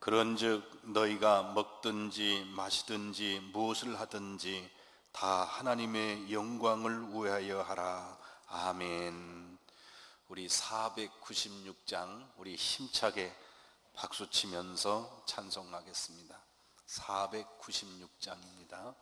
그런즉 너희가 먹든지 마시든지 무엇을 하든지 다 하나님의 영광을 위하여 하라. 아멘. 우리 496장 우리 힘차게 박수치면서 찬송하겠습니다. 496장입니다.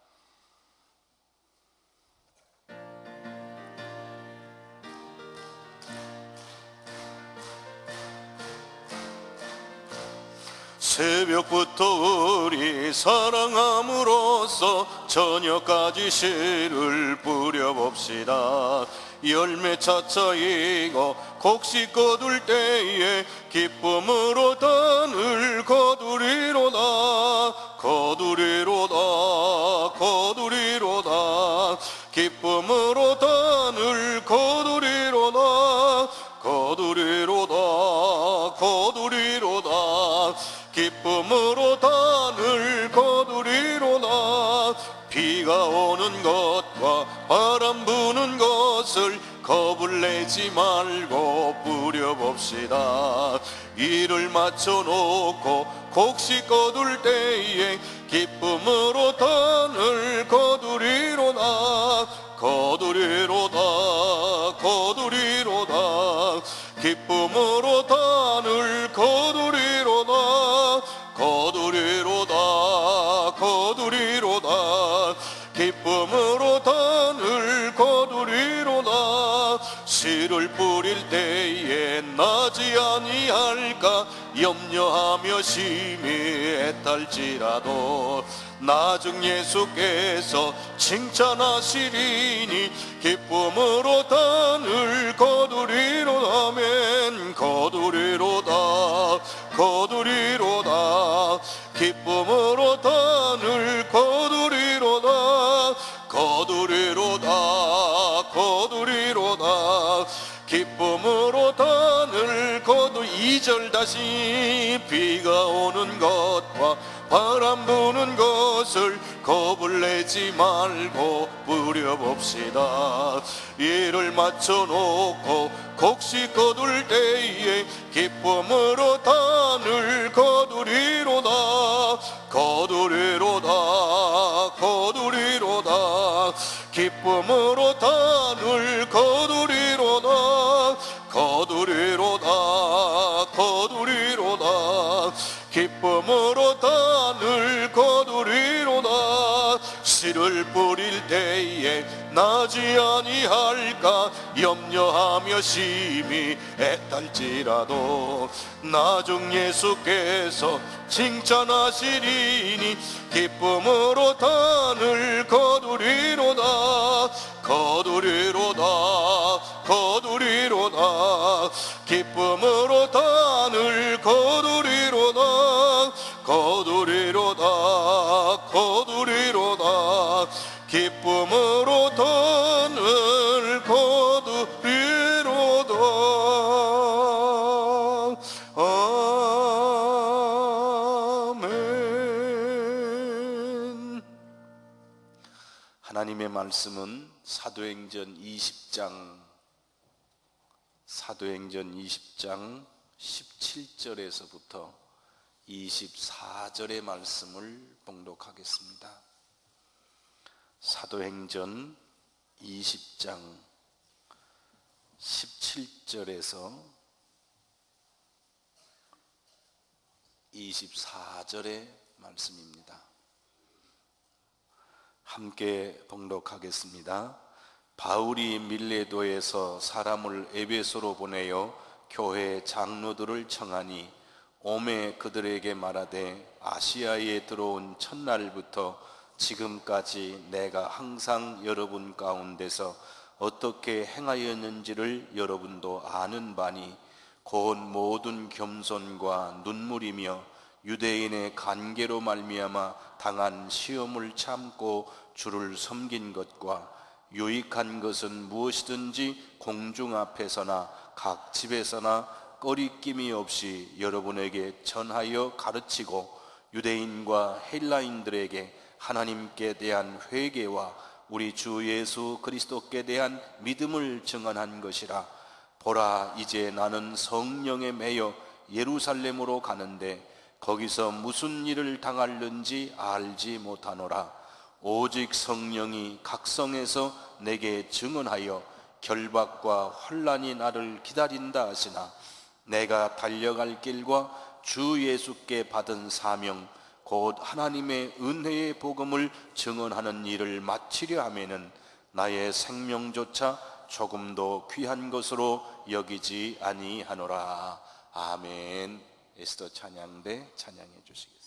새벽부터 우리 사랑함으로써 저녁까지 씨를 뿌려봅시다. 열매 차차 익어 곡식 거둘 때에 기쁨으로 단을 거두리로다. 거두리로다. 거두리로다. 기쁨으로 단을 거두리로다. 거두리로다. 거두리로다. 기쁨으로 단을 거두리로다. 비가 오는 것과 바람 부는 것을 겁을 내지 말고 뿌려봅시다. 일을 마쳐놓고 곡식 거둘 때에 기쁨으로 단을 거두리로다. 거두리로다. 거두리로다. 기쁨으로 단을 거두리로다. 거두리로다. 거두리로다. 기쁨으로 단을 거두리로다. 씨를 뿌릴 때에 나지 아니할까 염려하며 심히 애탈지라도 나중 예수께서 칭찬하시리니 기쁨으로 단을 거두리로다. 아멘. 거두리로다. 거두리로다. 기쁨으로 단을 거두리로다. 거두리로다. 거두리로다. 기쁨으로 단을 거두. 2절 다시 비가 오는 것과 바람 부는 것을 겁을 내지 말고 뿌려봅시다. 일을 마쳐놓고 곡식 거둘 때에 기쁨으로 단을 거두리로다. 거두리로다. 거두리로다. 기쁨으로 단을 거두리로다. 거두리로다. 거두리로다. 기쁨으로 단을 거두리로다. 씨를 뿌릴 때에 나지 아니할까 염려하며 심히 애탈지라도 나중 예수께서 칭찬하시리니 기쁨으로 단을 거두리로다. 거두리로다. 거두리로다. 기쁨으로 단을 거두리로다. 거두리로다. 거두리로다. 기쁨으로 단을 거두리로다. 아멘. 하나님의 말씀은 사도행전 20장 17절에서부터 24절의 말씀을 봉독하겠습니다. 사도행전 20장 17절에서 24절의 말씀입니다. 함께 봉독하겠습니다. 바울이 밀레도에서 사람을 에베소로 보내어 교회 장로들을 청하니 오매 그들에게 말하되 아시아에 들어온 첫날부터 지금까지 내가 항상 여러분 가운데서 어떻게 행하였는지를 여러분도 아는 바니 곧 모든 겸손과 눈물이며 유대인의 관계로 말미암아 당한 시험을 참고 주를 섬긴 것과 유익한 것은 무엇이든지 공중 앞에서나 각 집에서나 꺼리낌이 없이 여러분에게 전하여 가르치고 유대인과 헬라인들에게 하나님께 대한 회개와 우리 주 예수 그리스도께 대한 믿음을 증언한 것이라. 보라, 이제 나는 성령에 매여 예루살렘으로 가는데 거기서 무슨 일을 당할는지 알지 못하노라. 오직 성령이 각성에서 내게 증언하여 결박과 환난이 나를 기다린다 하시나, 내가 달려갈 길과 주 예수께 받은 사명 곧 하나님의 은혜의 복음을 증언하는 일을 마치려 하면은 나의 생명조차 조금도 귀한 것으로 여기지 아니하노라. 아멘. 에스더 찬양대 찬양해 주시겠습니다.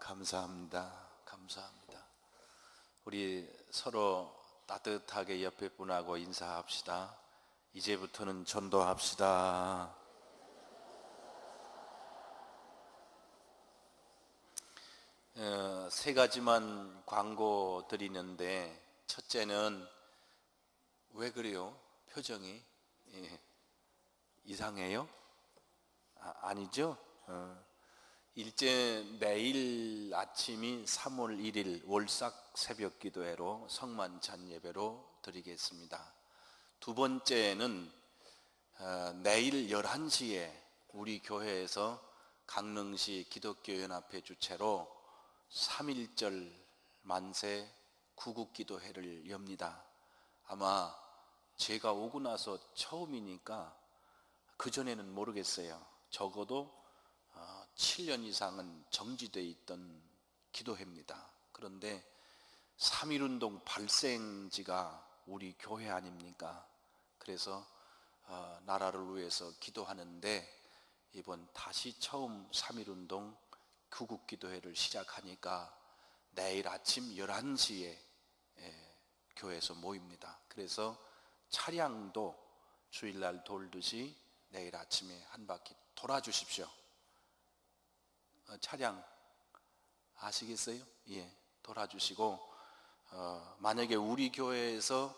감사합니다. 감사합니다. 우리 서로 따뜻하게 옆에 분하고 인사합시다. 이제부터는 전도합시다. 세 가지만 광고 드리는데, 첫째는 왜 그래요? 표정이 이상해요? 아니죠? 일제 내일 아침이 3월 1일 월삭 새벽 기도회로 성만찬 예배로 드리겠습니다. 두 번째는 내일 11시에 우리 교회에서 강릉시 기독교연합회 주최로 3.1절 만세 구국기도회를 엽니다. 아마 제가 오고 나서 처음이니까 그전에는 모르겠어요. 적어도 7년 이상은 정지되어 있던 기도회입니다. 그런데 3.1운동 발생지가 우리 교회 아닙니까? 그래서 나라를 위해서 기도하는데 이번 다시 처음 3.1운동 구국기도회를 시작하니까 내일 아침 11시에 교회에서 모입니다. 그래서 차량도 주일날 돌듯이 내일 아침에 한 바퀴 돌아주십시오. 차량 아시겠어요? 예, 돌아주시고 만약에 우리 교회에서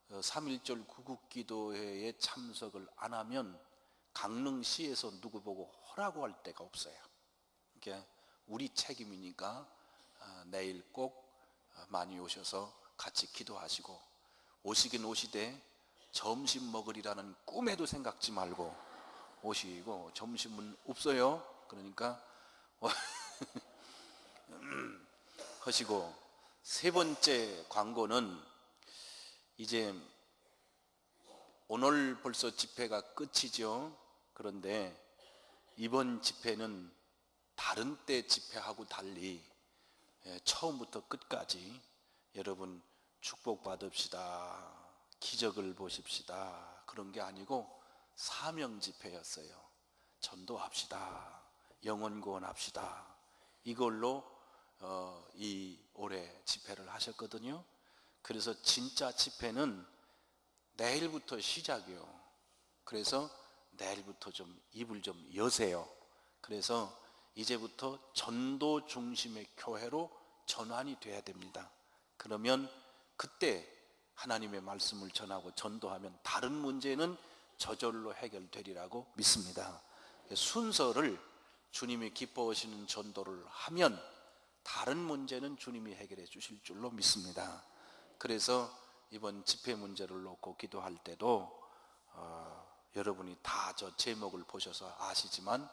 3.1절 구국기도회에 참석을 안 하면 강릉시에서 누구 보고 허라고 할 데가 없어요. 그러니까 우리 책임이니까 내일 꼭 많이 오셔서 같이 기도하시고, 오시긴 오시되 점심 먹으리라는 꿈에도 생각지 말고 오시고, 점심은 없어요. 그러니까 하시고, 세 번째 광고는 이제 오늘 벌써 집회가 끝이죠. 그런데 이번 집회는 다른 때 집회하고 달리 처음부터 끝까지 여러분 축복받읍시다, 기적을 보십시다, 그런 게 아니고 사명 집회였어요. 전도합시다, 영혼 구원합시다, 이걸로 이 올해 집회를 하셨거든요. 그래서 진짜 집회는 내일부터 시작이요. 그래서 내일부터 좀 입을 좀 여세요. 그래서 이제부터 전도 중심의 교회로 전환이 돼야 됩니다. 그러면 그때 하나님의 말씀을 전하고 전도하면 다른 문제는 저절로 해결되리라고 믿습니다. 순서를 주님이 기뻐하시는 전도를 하면 다른 문제는 주님이 해결해 주실 줄로 믿습니다. 그래서 이번 집회 문제를 놓고 기도할 때도 여러분이 다 저 제목을 보셔서 아시지만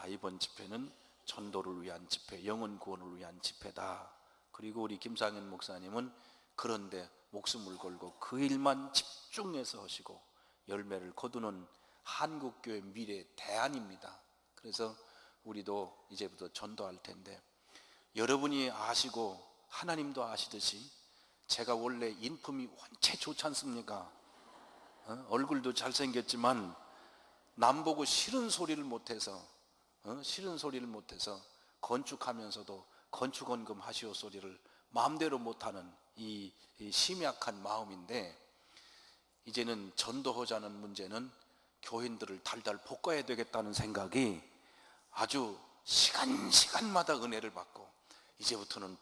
이번 집회는 전도를 위한 집회, 영혼 구원을 위한 집회다. 그리고 우리 김상현 목사님은 그런데 목숨을 걸고 그 일만 집중해서 하시고 열매를 거두는 한국교회 미래 대안입니다. 그래서 우리도 이제부터 전도할 텐데, 여러분이 아시고 하나님도 아시듯이 제가 원래 인품이 원체 좋지 않습니까? 얼굴도 잘생겼지만 남 보고 싫은 소리를 못해서 건축하면서도 건축원금 하시오 소리를 마음대로 못하는 이 심약한 마음인데, 이제는 전도하자는 문제는 교인들을 달달 볶아야 되겠다는 생각이 아주 시간마다 은혜를 받고 이제부터는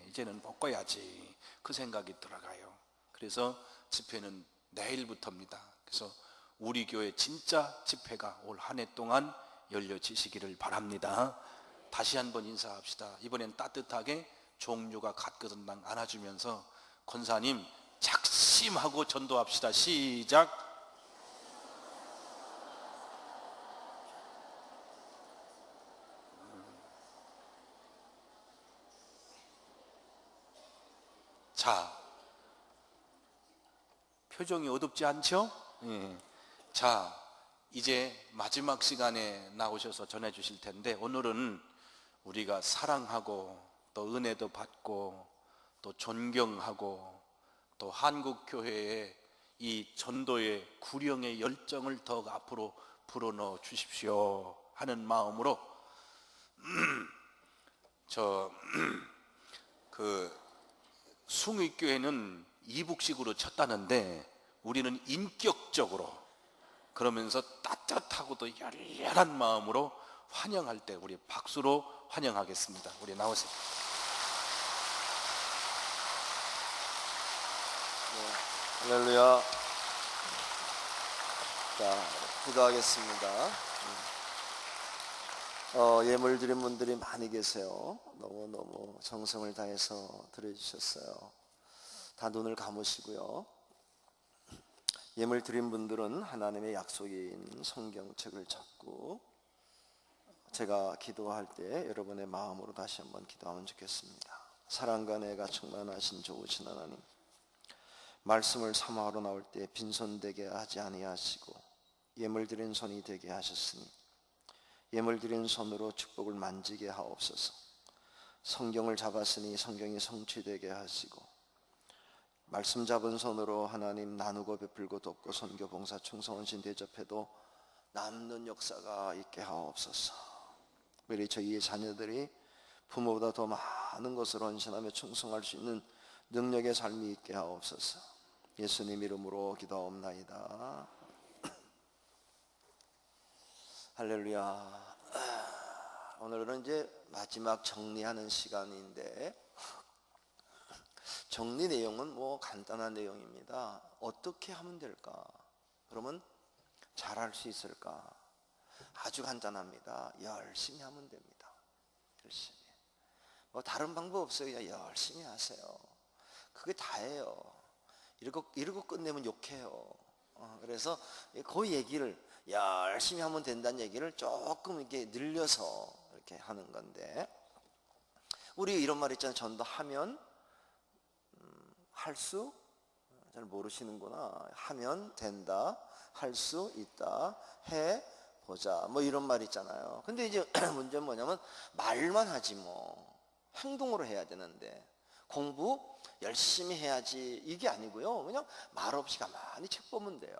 이제는 볶아야지 그 생각이 들어가요. 그래서 집회는 내일부터입니다. 그래서 우리 교회 진짜 집회가 올 한 해 동안 열려지시기를 바랍니다. 다시 한번 인사합시다. 이번엔 따뜻하게 종류가 갓거듭난 안아주면서 권사님 작심하고 전도합시다. 시작. 자, 표정이 어둡지 않죠? 자, 이제 마지막 시간에 나오셔서 전해 주실 텐데, 오늘은 우리가 사랑하고 또 은혜도 받고 또 존경하고 또 한국교회의 이 전도의 구령의 열정을 더욱 앞으로 불어넣어 주십시오 하는 마음으로 숭의교회는 이북식으로 쳤다는데 우리는 인격적으로, 그러면서 따뜻하고도 열렬한 마음으로 환영할 때 우리 박수로 환영하겠습니다. 우리 나오세요. 네, 할렐루야. 자, 기도하겠습니다. 예물 드린 분들이 많이 계세요. 너무너무 정성을 다해서 드려주셨어요. 다 눈을 감으시고요. 예물 드린 분들은 하나님의 약속인 성경책을 잡고 제가 기도할 때 여러분의 마음으로 다시 한번 기도하면 좋겠습니다. 사랑과 은혜가 충만하신 좋으신 하나님, 말씀을 사모하러 나올 때 빈손되게 하지 아니하시고 예물 드린 손이 되게 하셨으니 예물 드린 손으로 축복을 만지게 하옵소서. 성경을 잡았으니 성경이 성취되게 하시고, 말씀 잡은 손으로 하나님 나누고 베풀고 돕고 선교 봉사 충성원신 대접해도 남는 역사가 있게 하옵소서. 우리 저희의 자녀들이 부모보다 더 많은 것을 헌신하며 충성할 수 있는 능력의 삶이 있게 하옵소서. 예수님 이름으로 기도하옵나이다. 할렐루야. 오늘은 이제 마지막 정리하는 시간인데, 정리 내용은 뭐 간단한 내용입니다. 어떻게 하면 될까? 그러면 잘할 수 있을까? 아주 간단합니다. 열심히 하면 됩니다. 열심히. 뭐 다른 방법 없어요. 그냥 열심히 하세요. 그게 다예요. 이러고 끝내면 욕해요. 그래서 그 얘기를 열심히 하면 된다는 얘기를 조금 이렇게 늘려서 이렇게 하는 건데, 우리 이런 말 있잖아요. 전도하면 할 수, 잘 모르시는구나. 하면 된다, 할 수 있다, 해 보자, 뭐 이런 말 있잖아요. 근데 이제 문제는 뭐냐면 말만 하지 뭐 행동으로 해야 되는데, 공부 열심히 해야지 이게 아니고요. 그냥 말없이 가만히 책 보면 돼요.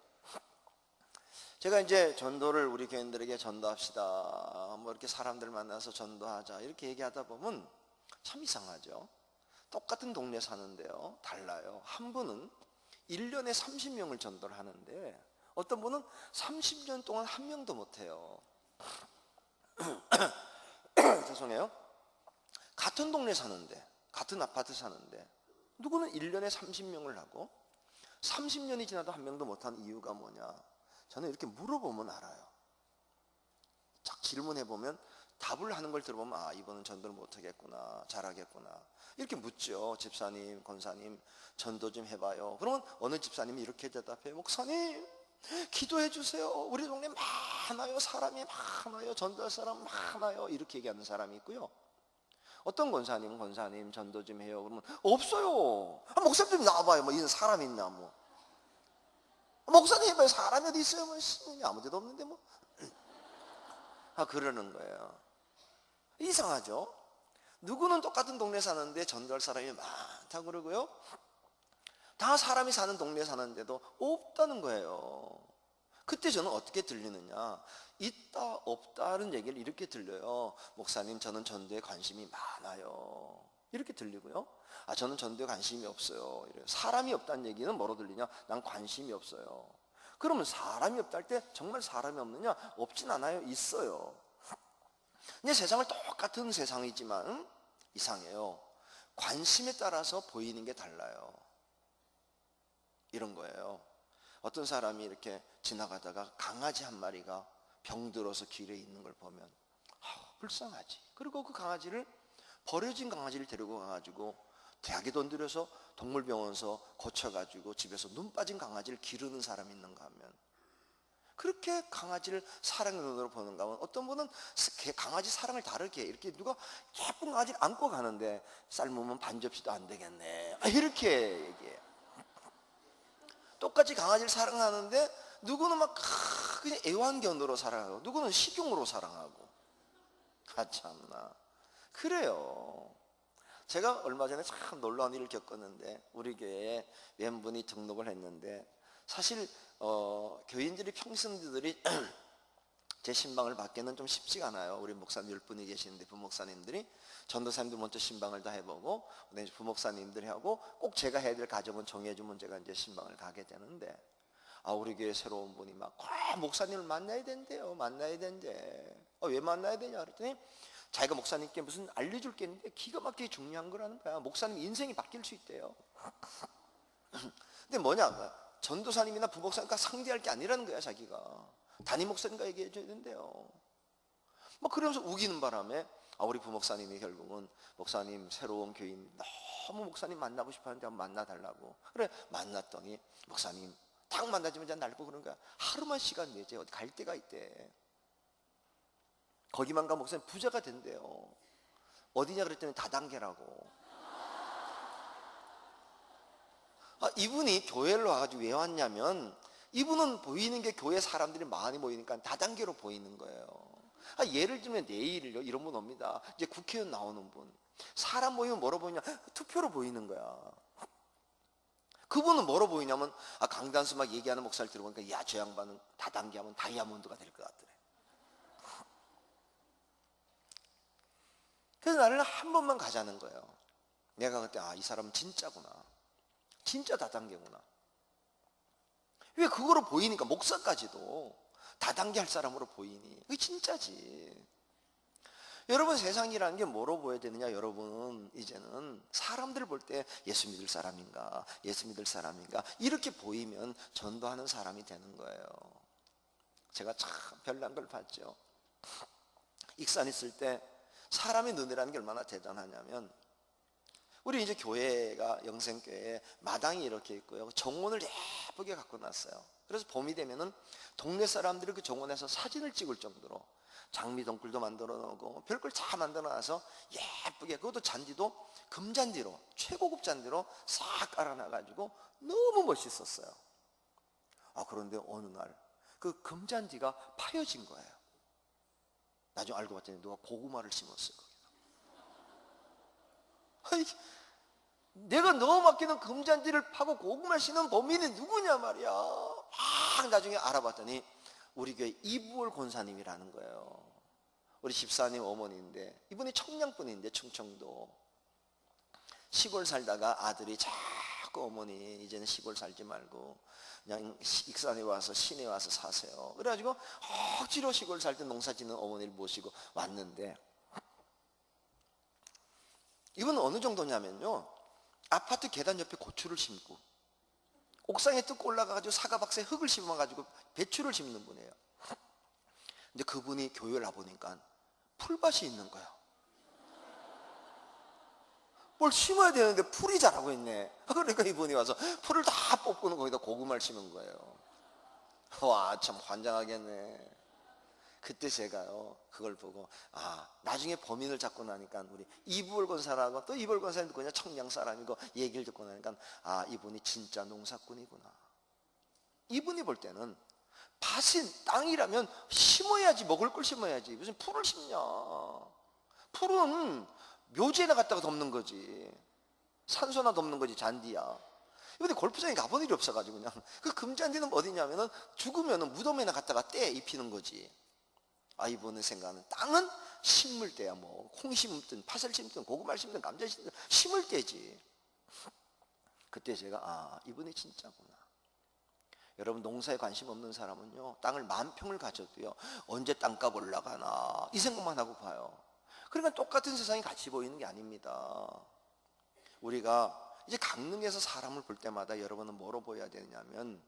제가 이제 전도를 우리 교인들에게 전도합시다, 뭐 이렇게 사람들 만나서 전도하자 이렇게 얘기하다 보면 참 이상하죠. 똑같은 동네 사는데요, 달라요. 한 분은 1년에 30명을 전도를 하는데 어떤 분은 30년 동안 한 명도 못해요. 죄송해요. 같은 동네 사는데, 같은 아파트 사는데 누구는 1년에 30명을 하고 30년이 지나도 한 명도 못한 이유가 뭐냐? 저는 이렇게 물어보면 알아요. 딱 질문해보면 답을 하는 걸 들어보면, 아, 이분은 전도를 못하겠구나, 잘하겠구나, 이렇게 묻죠. 집사님, 권사님, 전도 좀 해봐요. 그러면 어느 집사님이 이렇게 대답해요. 목사님, 기도해 주세요. 우리 동네 많아요. 사람이 많아요. 전도할 사람 많아요. 이렇게 얘기하는 사람이 있고요. 어떤 권사님은, 권사님 전도 좀 해요. 그러면 없어요. 목사님 좀 나와봐요. 뭐 이런 사람 있나 뭐. 목사님 해봐요. 사람이 어디 있어요? 뭐 아무 데도 없는데 뭐. 그러는 거예요. 이상하죠? 누구는 똑같은 동네 사는데 전도할 사람이 많다고 그러고요, 다 사람이 사는 동네 사는데도 없다는 거예요. 그때 저는 어떻게 들리느냐, 있다 없다는 얘기를 이렇게 들려요. 목사님, 저는 전도에 관심이 많아요, 이렇게 들리고요. 저는 전도에 관심이 없어요, 이래요. 사람이 없다는 얘기는 뭐로 들리냐? 난 관심이 없어요. 그러면 사람이 없다 할 때 정말 사람이 없느냐? 없진 않아요. 있어요. 근데 세상을 똑같은 세상이지만 이상해요. 관심에 따라서 보이는 게 달라요. 이런 거예요. 어떤 사람이 이렇게 지나가다가 강아지 한 마리가 병들어서 길에 있는 걸 보면 불쌍하지. 그리고 그 강아지를, 버려진 강아지를 데리고 가가지고 대학에 돈 들여서 동물병원에서 고쳐가지고 집에서 눈 빠진 강아지를 기르는 사람이 있는가 하면, 그렇게 강아지를 사랑의 눈으로 보는가 하면, 어떤 분은 강아지 사랑을 다르게, 이렇게 누가 예쁜 강아지를 안고 가는데 삶으면 반 접시도 안 되겠네, 이렇게 얘기해요. 똑같이 강아지를 사랑하는데 누구는 막 그냥 애완견으로 사랑하고, 누구는 식용으로 사랑하고. 참나. 그래요. 제가 얼마 전에 참 놀라운 일을 겪었는데, 우리 교회에 왼분이 등록을 했는데, 사실 교인들이, 평신도들이 제 신방을 받기는 좀 쉽지가 않아요. 우리 목사님 10분이 계시는데 부목사님들이, 전도사님들 먼저 신방을 다 해보고 부목사님들이 하고, 꼭 제가 해야 될 가정은 정해주면 제가 이제 신방을 가게 되는데, 우리 교회 새로운 분이 막 목사님을 만나야 된대요. 만나야 된대. 왜 만나야 되냐 그랬더니, 자기가 목사님께 무슨 알려줄 게 있는데 기가 막히게 중요한 거라는 거야. 목사님 인생이 바뀔 수 있대요. 근데 뭐냐, 전도사님이나 부목사님과 상대할 게 아니라는 거야. 자기가 담임 목사님과 얘기해 줘야 된대요. 막 그러면서 우기는 바람에, 우리 부목사님이 결국은, 목사님 새로운 교인 너무 목사님 만나고 싶어 하는데 한번 만나달라고. 그래 만났더니, 목사님 딱 만나지면 그냥 날고 그런 거야. 하루만 시간 내지 어디 갈 데가 있대. 거기만 가면 목사님 부자가 된대요. 어디냐 그랬더니 다단계라고. 이분이 교회를 와가지고 왜 왔냐면, 이분은 보이는 게 교회 사람들이 많이 모이니까 다단계로 보이는 거예요. 예를 들면 내일요, 이런 분 옵니다. 이제 국회의원 나오는 분, 사람 모이면 뭐로 보이냐? 투표로 보이는 거야. 그분은 뭐로 보이냐면 강단수 막 얘기하는 목사를 들어보니까 야, 저 양반은 다단계하면 다이아몬드가 될 것 같더래. 그래서 나는 한 번만 가자는 거예요. 내가 그때 이 사람은 진짜구나. 진짜 다단계구나. 왜 그거로 보이니까 목사까지도 다단계 할 사람으로 보이니? 그게 진짜지. 여러분, 세상이라는 게 뭐로 보여야 되느냐? 여러분, 이제는 사람들을 볼 때 예수 믿을 사람인가, 예수 믿을 사람인가 이렇게 보이면 전도하는 사람이 되는 거예요. 제가 참 별난 걸 봤죠. 익산 있을 때 사람의 눈이라는 게 얼마나 대단하냐면, 우리 이제 교회가 영생교회에 마당이 이렇게 있고요, 정원을 예쁘게 갖고 놨어요. 그래서 봄이 되면은 동네 사람들이 그 정원에서 사진을 찍을 정도로 장미 덩굴도 만들어 놓고 별걸 다 만들어 놔서 예쁘게, 그것도 잔디도 금잔디로, 최고급 잔디로 싹 깔아놔가지고 너무 멋있었어요. 그런데 어느 날 그 금잔디가 파여진 거예요. 나중에 알고 봤더니 누가 고구마를 심었어요. 거기다. 내가 너무 맡기는 금잔디를 파고 고구마를 심는 범인이 누구냐 말이야. 나중에 알아봤더니 우리 교회 이부월 권사님이라는 거예요. 우리 집사님 어머니인데, 이분이 청량분인데, 충청도 시골 살다가 아들이 자꾸 어머니 이제는 시골 살지 말고 그냥 익산에 와서 시내에 와서 사세요. 그래가지고 억지로 시골 살 때 농사 짓는 어머니를 모시고 왔는데, 이분은 어느 정도냐면요, 아파트 계단 옆에 고추를 심고 옥상에 뚝 올라가가지고 사과박스에 흙을 심어가지고 배추를 심는 분이에요. 근데 그분이 교회를 와보니까 풀밭이 있는 거야. 뭘 심어야 되는데 풀이 자라고 있네. 그러니까 이분이 와서 풀을 다 뽑고는 거기다 고구마를 심은 거예요. 와, 참 환장하겠네. 그때 제가요, 그걸 보고 나중에 범인을 잡고 나니까 우리 이부월 권사라고, 또 이부월 권사님 누구냐, 청량 사람이고, 얘기를 듣고 나니까 이분이 진짜 농사꾼이구나. 이분이 볼 때는 밭이 땅이라면 심어야지, 먹을 걸 심어야지 무슨 풀을 심냐. 풀은 묘지에다 갖다가 덮는 거지, 산소나 덮는 거지, 잔디야. 이번에 골프장에 가본 일이 없어가지고 그냥 그 금잔디는 어디냐면은 죽으면은 무덤에나 갖다가 떼 입히는 거지. 이분의 생각은 땅은 심을 때야, 뭐 콩 심든 파슬 심든 고구마 심든 감자 심든 심을 때지. 그때 제가 이분이 진짜구나. 여러분, 농사에 관심 없는 사람은요, 땅을 10,000평을 가져도요 언제 땅값 올라가나 이 생각만 하고 봐요. 그러니까 똑같은 세상이 같이 보이는 게 아닙니다. 우리가 이제 강릉에서 사람을 볼 때마다 여러분은 뭐로 보여야 되냐면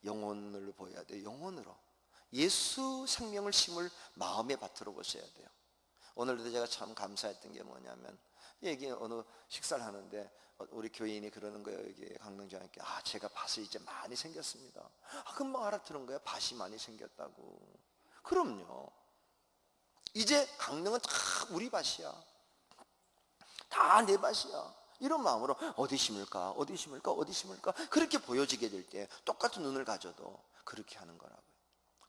영혼을 보여야 돼요. 영혼으로. 예수 생명을 심을 마음의 밭으로 보셔야 돼요. 오늘도 제가 참 감사했던 게 뭐냐면, 여기 어느 식사를 하는데 우리 교인이 그러는 거예요. 여기 강릉장님께 제가 밭이 이제 많이 생겼습니다. 금방 알아들은 거예요. 밭이 많이 생겼다고. 그럼요, 이제 강릉은 다 우리 밭이야. 다 내 밭이야. 이런 마음으로 어디 심을까, 어디 심을까, 어디 심을까 그렇게 보여지게 될 때 똑같은 눈을 가져도 그렇게 하는 거라고요.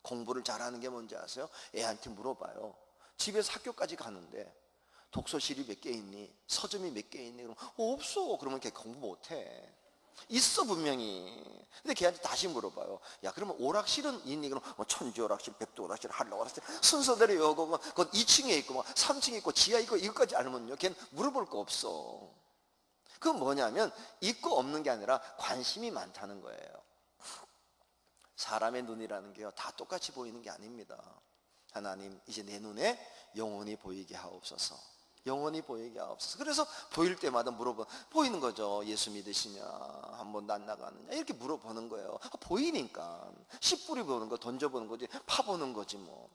공부를 잘하는 게 뭔지 아세요? 애한테 물어봐요. 집에서 학교까지 가는데 독서실이 몇 개 있니? 서점이 몇 개 있니? 그러면 없어. 그러면 걔 공부 못해. 있어, 분명히. 근데 걔한테 다시 물어봐요. 야, 그러면 오락실은 있니? 그럼 천지오락실, 백두오락실, 한라오락실 순서대로 여고, 그건 2층에 있고 3층에 있고 지하에 있고 이것까지 알면요 걔는 물어볼 거 없어. 그건 뭐냐면 있고 없는 게 아니라 관심이 많다는 거예요. 사람의 눈이라는 게요 다 똑같이 보이는 게 아닙니다. 하나님, 이제 내 눈에 영혼이 보이게 하옵소서. 영혼이 보이게 하옵소서. 그래서 보일 때마다 보이는 거죠. 예수 믿으시냐, 한 번도 안 나가느냐, 이렇게 물어보는 거예요. 보이니까 씨 뿌리 보는 거, 던져보는 거지, 파보는 거지 뭐.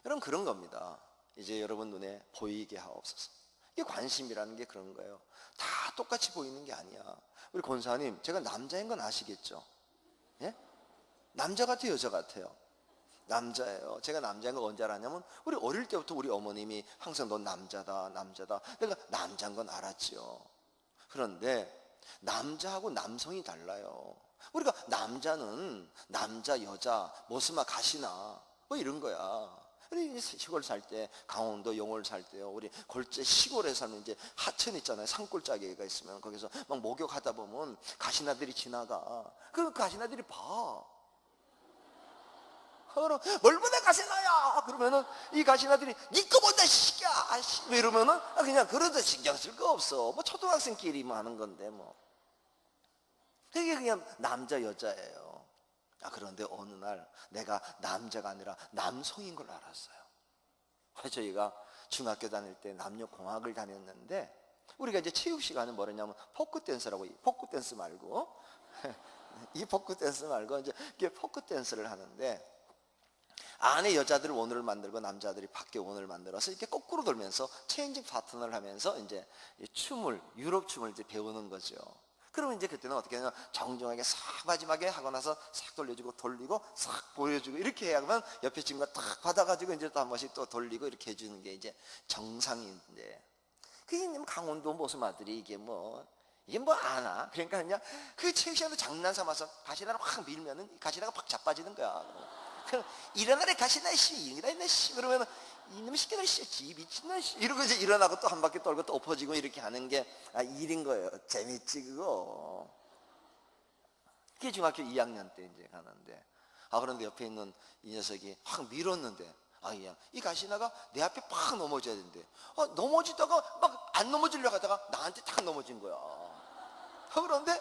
여러분, 그런 겁니다. 이제 여러분 눈에 보이게 하옵소서. 이게 관심이라는 게 그런 거예요. 다 똑같이 보이는 게 아니야. 우리 권사님, 제가 남자인 건 아시겠죠? 예? 남자 같아요, 여자 같아요? 남자예요. 제가 남자인 건 언제 알았냐면, 우리 어릴 때부터 우리 어머님이 항상 넌 남자다, 남자다. 내가 남자인 건 알았지요. 그런데 남자하고 남성이 달라요. 우리가 남자는 남자, 여자, 머스마 가시나 뭐 이런 거야. 우리 시골 살 때, 강원도 영월 살 때요, 우리 골제 시골에 살면 이제 하천 있잖아요. 산골짜기가 있으면 거기서 막 목욕하다 보면 가시나들이 지나가. 그 가시나들이 봐. 그럼 뭘 보내 가시나야? 그러면은 이 가시나들이 니꺼 본다 시끼야. 이러면은 그냥 그러다 신경 쓸 거 없어. 뭐 초등학생끼리 뭐 하는 건데 뭐. 되게 그냥 남자 여자예요. 그런데 어느 날 내가 남자가 아니라 남성인 걸 알았어요. 그래서 저희가 중학교 다닐 때 남녀공학을 다녔는데 우리가 이제 체육 시간은 뭐랬냐면 포크 댄스라고, 포크 댄스 말고 이 포크 댄스 말고 이제 이게 포크 댄스를 하는데 안에 여자들을 원을 만들고 남자들이 밖에 원을 만들어서 이렇게 거꾸로 돌면서 체인징 파트너를 하면서 이제 춤을, 유럽 춤을 이제 배우는 거죠. 그러면 이제 그때는 어떻게 하냐면 정중하게 싹 마지막에 하고 나서 싹 돌려주고 돌리고 싹 보여주고 이렇게 해야 하면 옆에 친구가 딱 받아가지고 이제 또 한 번씩 또 돌리고 이렇게 해주는 게 이제 정상인데, 그게 강원도 모습아들이 이게 뭐 아나? 그러니까 그냥 그 체육 시간도 장난 삼아서 가시나를 확 밀면은 가시나가 팍 자빠지는 거야. 그럼 일어나래 가시나 씨, 일어나래 씨, 그러면은 이놈의 새끼들 씨, 미친놈 씨, 이러고 이제 일어나고 또 한 바퀴 돌고 또 엎어지고 이렇게 하는 게 일인 거예요. 재밌지 그거. 그게 중학교 2학년 때 이제 가는데, 그런데 옆에 있는 이 녀석이 확 밀었는데, 그냥 이 가시나가 내 앞에 팍 넘어져야 되는데, 넘어지다가 막 안 넘어지려고 하다가 나한테 탁 넘어진 거야. 그런데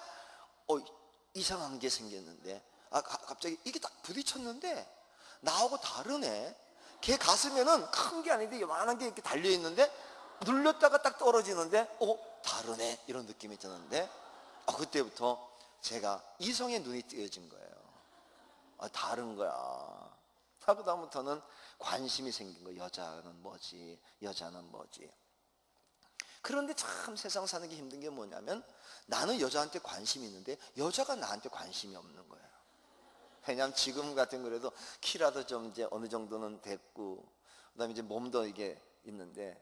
이상한 게 생겼는데, 갑자기 이게 딱 부딪혔는데 나하고 다르네. 걔 가슴에는 큰 게 아닌데 요만한 게 이렇게 달려있는데 눌렸다가 딱 떨어지는데 다르네, 이런 느낌이 드는데 그때부터 제가 이성의 눈이 띄어진 거예요. 다른 거야 하고 다음부터는 관심이 생긴 거예요. 여자는 뭐지, 여자는 뭐지. 그런데 참 세상 사는 게 힘든 게 뭐냐면 나는 여자한테 관심이 있는데 여자가 나한테 관심이 없는 거예요. 왜냐하면 지금 같은 그래도 키라도 좀 이제 어느 정도는 됐고 그다음에 이제 몸도 이게 있는데,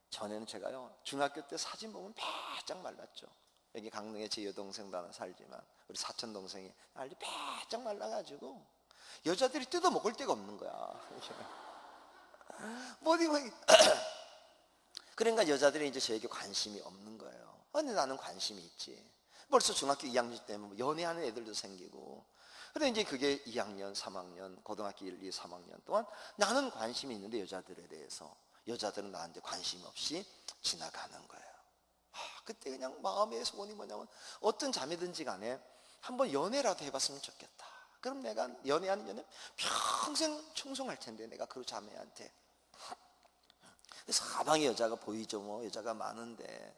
전에는 제가요 중학교 때 사진 보면 바짝 말랐죠. 여기 강릉에 제 여동생도 하나 살지만 우리 사촌 동생이 알지 바짝 말라가지고 여자들이 뜯어 먹을 데가 없는 거야. 그러니까 여자들이 이제 저에게 관심이 없는 거예요. 근데 나는 관심이 있지. 벌써 중학교 2학년 때면 연애하는 애들도 생기고. 그런데 이제 그게 2학년, 3학년, 고등학교 1, 2, 3학년 동안 나는 관심이 있는데 여자들에 대해서 여자들은 나한테 관심 없이 지나가는 거예요. 그때 그냥 마음의 소원이 뭐냐면 어떤 자매든지 간에 한번 연애라도 해봤으면 좋겠다. 그럼 내가 연애하는 연애 평생 충성할 텐데 내가 그 자매한테. 사방에 여자가 보이죠. 뭐 여자가 많은데.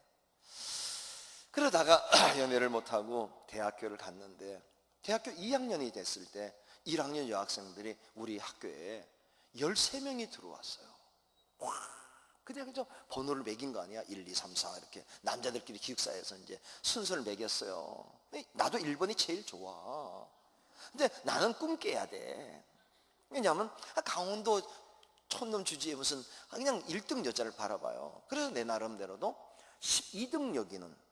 그러다가 연애를 못하고 대학교를 갔는데, 대학교 2학년이 됐을 때 1학년 여학생들이 우리 학교에 13명이 들어왔어요. 와, 그냥 번호를 매긴 거 아니야? 1, 2, 3, 4 이렇게 남자들끼리 기숙사에서 이제 순서를 매겼어요. 나도 1번이 제일 좋아. 근데 나는 꿈 깨야 돼. 왜냐하면 강원도 촌놈 주지에 무슨 그냥 1등 여자를 바라봐요. 그래서 내 나름대로도 12등 여기는,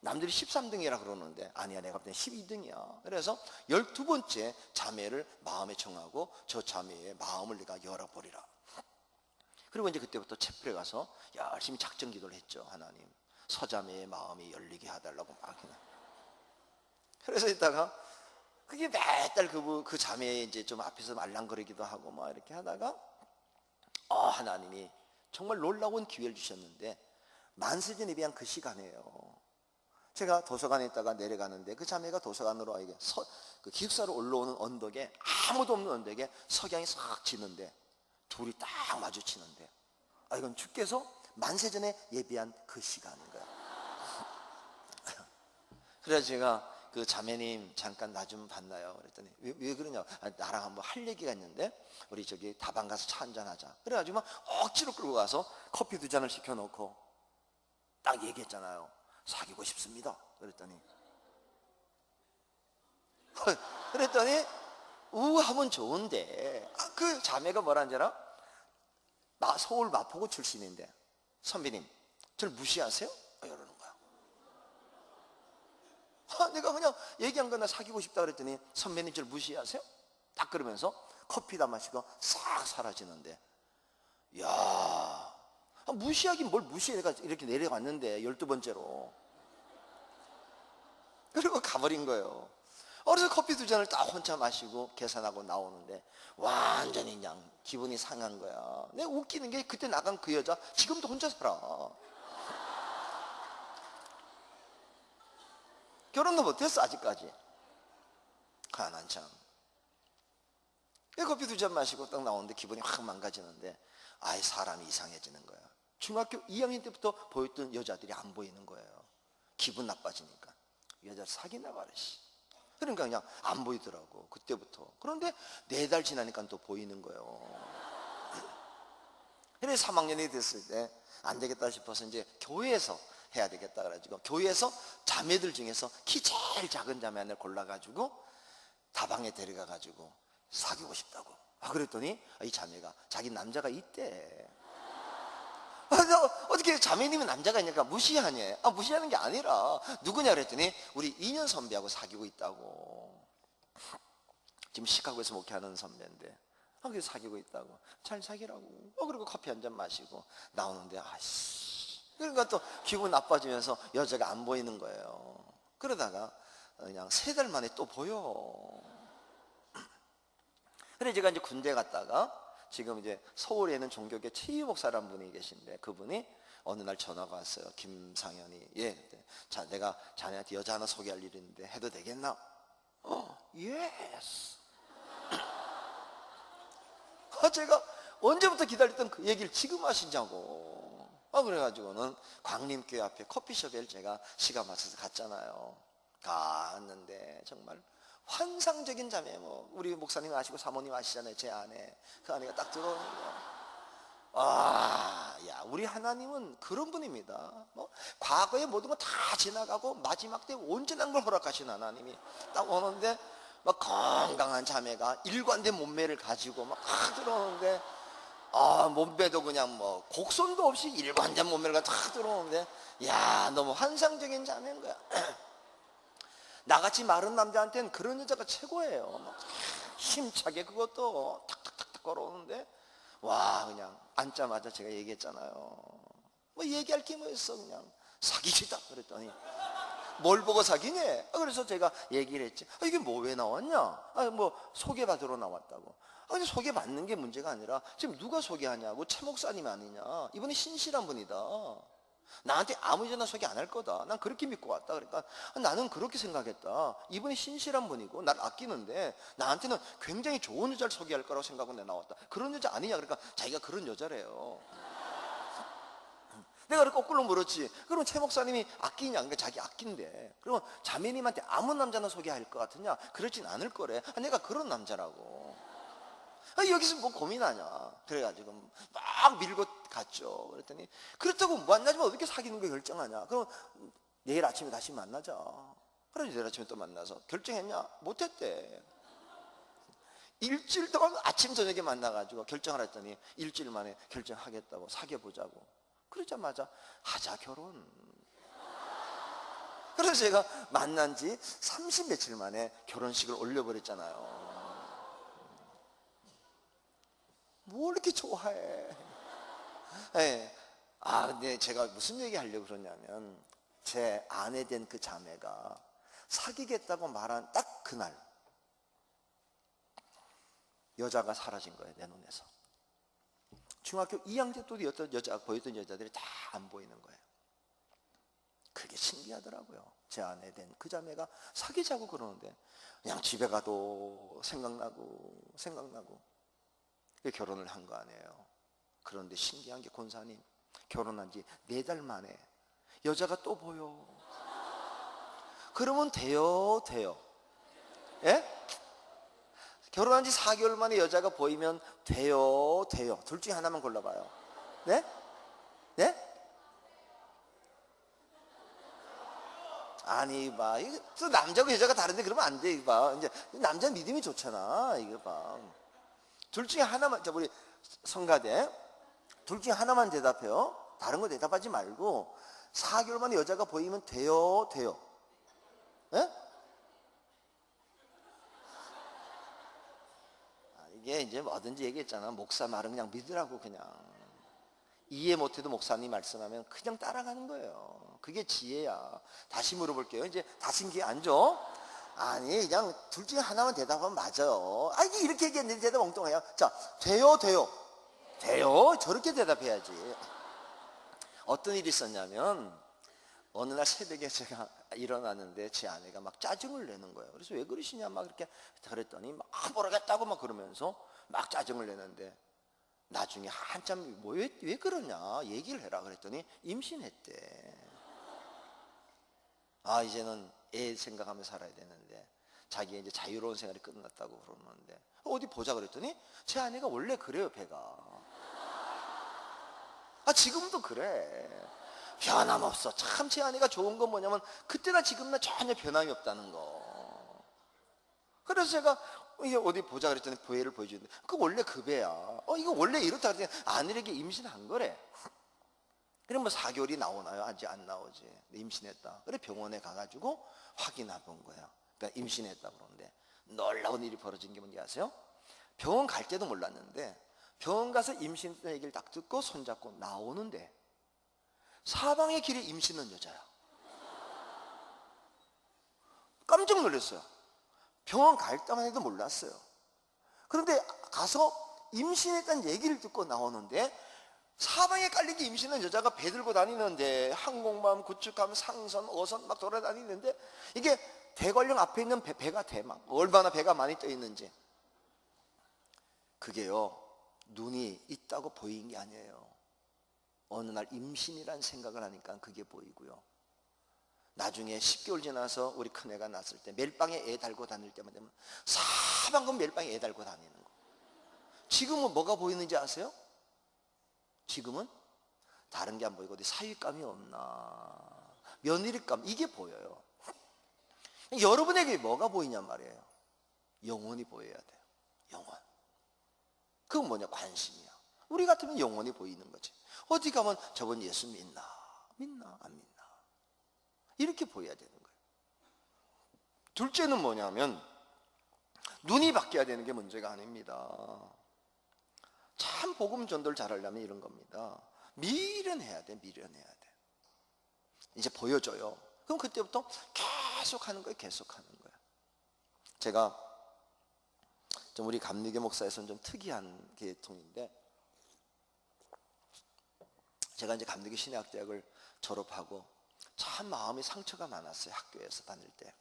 남들이 13등이라 그러는데 아니야, 내가 볼 때 12등이야. 그래서 12번째 자매를 마음에 정하고 저 자매의 마음을 내가 열어버리라. 그리고 이제 그때부터 채플에 가서 열심히 작정 기도를 했죠. 하나님, 서자매의 마음이 열리게 해달라고 막. 그래서 있다가 그게 매달 그 자매의 이제 좀 앞에서 말랑거리기도 하고 막 이렇게 하다가 하나님이 정말 놀라운 기회를 주셨는데, 만세전 예배한 그 시간이에요. 제가 도서관에 있다가 내려가는데 그 자매가 도서관으로 이게 그 기숙사로 올라오는 언덕에, 아무도 없는 언덕에 석양이 싹 지는데 둘이 딱 마주치는데, 이건 주께서 만세전에 예배한 그 시간인 거야. 그래서 제가 그 자매님 잠깐 나 좀 봤나요? 그랬더니 왜 그러냐? 나랑 한번 할 얘기가 있는데 우리 저기 다방 가서 차 한잔 하자. 그래가지고 막 억지로 끌고 가서 커피 2잔을 시켜놓고 딱 얘기했잖아요. 사귀고 싶습니다. 그랬더니 하면 좋은데, 그 자매가 뭐라는 줄 알아? 서울 마포구 출신인데, 선배님 저를 무시하세요? 이러는 거야. 내가 그냥 얘기한 거나 사귀고 싶다 그랬더니 선배님 저를 무시하세요? 딱 그러면서 커피 다 마시고 싹 사라지는데, 야, 무시하긴 뭘 무시해. 내가 이렇게 내려갔는데 12번째로. 그리고 가버린 거예요. 그래서 커피 2잔을 딱 혼자 마시고 계산하고 나오는데 완전히 그냥 기분이 상한 거야. 내가 웃기는 게 그때 나간 그 여자 지금도 혼자 살아. 결혼도 못했어 아직까지. 가난 참. 커피 2잔 마시고 딱 나오는데 기분이 확 망가지는데 아예 사람이 이상해지는 거야. 중학교 2학년 때부터 보였던 여자들이 안 보이는 거예요. 기분 나빠지니까. 여자를 사귀나 말이지. 그러니까 그냥 안 보이더라고 그때부터. 그런데 4달 지나니까 또 보이는 거예요. 그래서 3학년이 됐을 때 안 되겠다 싶어서 이제 교회에서 해야 되겠다 그래가지고 교회에서 자매들 중에서 키 제일 작은 자매 하나를 골라가지고 다방에 데려가가지고 사귀고 싶다고. 그랬더니 이 자매가 자기 남자가 있대. 어떻게 자매님은 남자가 있냐니까 무시하냐. 무시하는 게 아니라 누구냐 그랬더니 우리 2년 선배하고 사귀고 있다고. 지금 시카고에서 목회하는 선배인데 그래서 사귀고 있다고. 잘 사귀라고. 그리고 커피 한 잔 마시고 나오는데 아씨. 그러니까 또 기분 나빠지면서 여자가 안 보이는 거예요. 그러다가 그냥 3달 만에 또 보여. 그래 제가 이제 군대 갔다가 지금 이제 서울에 있는 종교계 최유 목사라는 분이 계신데 그분이 어느 날 전화가 왔어요. 김상현이. 예. 자, 내가 자네한테 여자 하나 소개할 일이 있는데 해도 되겠나? 예스. 제가 언제부터 기다렸던 그 얘기를 지금 하시냐고. 그래가지고는 광림교회 앞에 커피숍에 제가 시간 맞춰서 갔잖아요. 갔는데 정말 환상적인 자매. 우리 목사님 아시고 사모님 아시잖아요. 제 아내. 그 아내가 딱 들어오는 거야. 야, 우리 하나님은 그런 분입니다. 과거의 모든 거 다 지나가고 마지막 때 온전한 걸 허락하신 하나님이 딱 오는데 건강한 자매가 일관된 몸매를 가지고 막 들어오는데 몸매도 그냥 곡선도 없이 일관된 몸매가 딱 들어오는데 야, 너무 환상적인 자매인 거야. 나같이 마른 남자한테는 그런 여자가 최고예요. 힘차게 그것도 탁탁탁탁 걸어오는데 와, 그냥 앉자마자 제가 얘기했잖아요. 얘기할 게 뭐 있어. 그냥 사귀시다 그랬더니 뭘 보고 사귀냐? 그래서 제가 얘기를 했지. 이게 왜 나왔냐? 소개받으러 나왔다고. 근데 소개받는 게 문제가 아니라 지금 누가 소개하냐고. 최 목사님 아니냐. 이분이 신실한 분이다. 나한테 아무 여자나 소개 안 할 거다. 난 그렇게 믿고 왔다. 그러니까 나는 그렇게 생각했다. 이분이 신실한 분이고 날 아끼는데 나한테는 굉장히 좋은 여자를 소개할 거라고 생각하고 내가 나왔다. 그런 여자 아니냐. 그러니까 자기가 그런 여자래요. 내가 그렇게 거꾸로 물었지. 그러면 최 목사님이 아끼냐? 그러니까 자기 아낀대. 그러면 자매님한테 아무 남자나 소개할 것 같으냐? 그렇진 않을 거래. 내가 그런 남자라고. 여기서 뭐 고민하냐. 그래가지고 막 밀고 갔죠. 그랬더니 그렇다고 만나지만 어떻게 사귀는 거 결정하냐. 그럼 내일 아침에 다시 만나자. 그래서 내일 아침에 또 만나서 결정했냐? 못했대. 일주일 동안 아침 저녁에 만나가지고 결정을 했더니 일주일 만에 결정하겠다고. 사귀어보자고. 그러자마자 하자 결혼. 그래서 제가 만난 지 30 며칠 만에 결혼식을 올려버렸잖아요. 뭘 이렇게 좋아해. 네. 근데 제가 무슨 얘기 하려고 그러냐면 제 아내 된 그 자매가 사귀겠다고 말한 딱 그날 여자가 사라진 거예요. 내 눈에서. 중학교 2학년 때 보였던 여자들이 다 안 보이는 거예요. 그게 신기하더라고요. 제 아내 된 그 자매가 사귀자고 그러는데 그냥 집에 가도 생각나고 결혼을 한 거 아니에요. 그런데 신기한 게 권사님 결혼한 지 4달 만에 여자가 또 보여. 그러면 돼요? 예? 결혼한 지 4개월 만에 여자가 보이면 돼요? 둘 중에 하나만 골라봐요. 네? 아니 봐. 이거 또 남자고 여자가 다른데 그러면 안 돼. 이거 봐. 이제 남자 믿음이 좋잖아. 이거 봐. 둘 중에 하나만. 자, 우리 성가대 둘 중에 하나만 대답해요. 다른 거 대답하지 말고 4개월 만에 여자가 보이면 돼요? 예? 이게 이제 뭐든지 얘기했잖아. 목사 말은 그냥 믿으라고 그냥. 이해 못해도 목사님 말씀하면 그냥 따라가는 거예요. 그게 지혜야. 다시 물어볼게요. 이제 다신 게 안 줘? 아니, 그냥 둘 중에 하나만 대답하면 맞아요. 아, 이게 이렇게 얘기했는데 대답 엉뚱해요. 자, 돼요, 돼요. 돼요? 저렇게 대답해야지. 어떤 일이 있었냐면 어느 날 새벽에 제가 일어났는데 제 아내가 막 짜증을 내는 거예요. 그래서 왜 그러시냐 막 이렇게 그랬더니 막 모르겠다고 막 그러면서 막 짜증을 내는데 나중에 한참 뭐 왜 그러냐 얘기를 해라 그랬더니 임신했대. 아, 이제는 애 생각하며 살아야 되는데 자기가 이제 자유로운 생활이 끝났다고 그러는데 어디 보자 그랬더니 제 아내가 원래 그래요, 배가. 아, 지금도 그래. 변함없어. 참 제 아내가 좋은 건 뭐냐면 그때나 지금나 전혀 변함이 없다는 거. 그래서 제가 이게 어디 보자 그랬더니 배를 보여주는데 그 원래 그 배야. 이거 원래 이렇다 그랬더니 아내에게 임신한 거래. 그럼 뭐 4개월이 나오나요? 아직 안 나오지. 임신했다. 그래 병원에 가가지고 확인해 본 거야. 그러니까 임신했다 그러는데 놀라운 일이 벌어진 게 뭔지 아세요? 병원 갈 때도 몰랐는데 병원 가서 임신했다는 얘기를 딱 듣고 손잡고 나오는데 사방의 길에 임신한 여자야. 깜짝 놀랐어요. 병원 갈 때만 해도 몰랐어요. 그런데 가서 임신했다는 얘기를 듣고 나오는데 사방에 깔리게 임신한 여자가 배 들고 다니는데 항공모함, 구축함, 상선, 어선 막 돌아다니는데 이게 대관령 앞에 있는 배가 돼 막 얼마나 배가 많이 떠 있는지. 그게요, 눈이 있다고 보이는 게 아니에요. 어느 날 임신이란 생각을 하니까 그게 보이고요. 나중에 10개월 지나서 우리 큰애가 낳았을 때 멜빵에 애 달고 다닐 때만 되면 사방금 멜빵에 애 달고 다니는 거. 지금은 뭐가 보이는지 아세요? 지금은 다른 게 안 보이고 어디 사윗감이 없나 며느리감 이게 보여요. 여러분에게 뭐가 보이냔 말이에요. 영혼이 보여야 돼요. 영혼. 그건 뭐냐? 관심이야. 우리 같으면 영혼이 보이는 거지. 어디 가면 저분 예수 믿나 안 믿나 이렇게 보여야 되는 거예요. 둘째는 뭐냐면 눈이 바뀌어야 되는 게 문제가 아닙니다. 참 복음 전도를 잘하려면 이런 겁니다. 미련해야 돼. 미련해야 돼. 이제 보여줘요. 그럼 그때부터 계속 하는 거예요. 계속 하는 거예요. 제가 좀 우리 감리교 목사에서는 좀 특이한 계통인데 제가 이제 감리교 신학대학을 졸업하고 참 마음이 상처가 많았어요. 학교에서 다닐 때.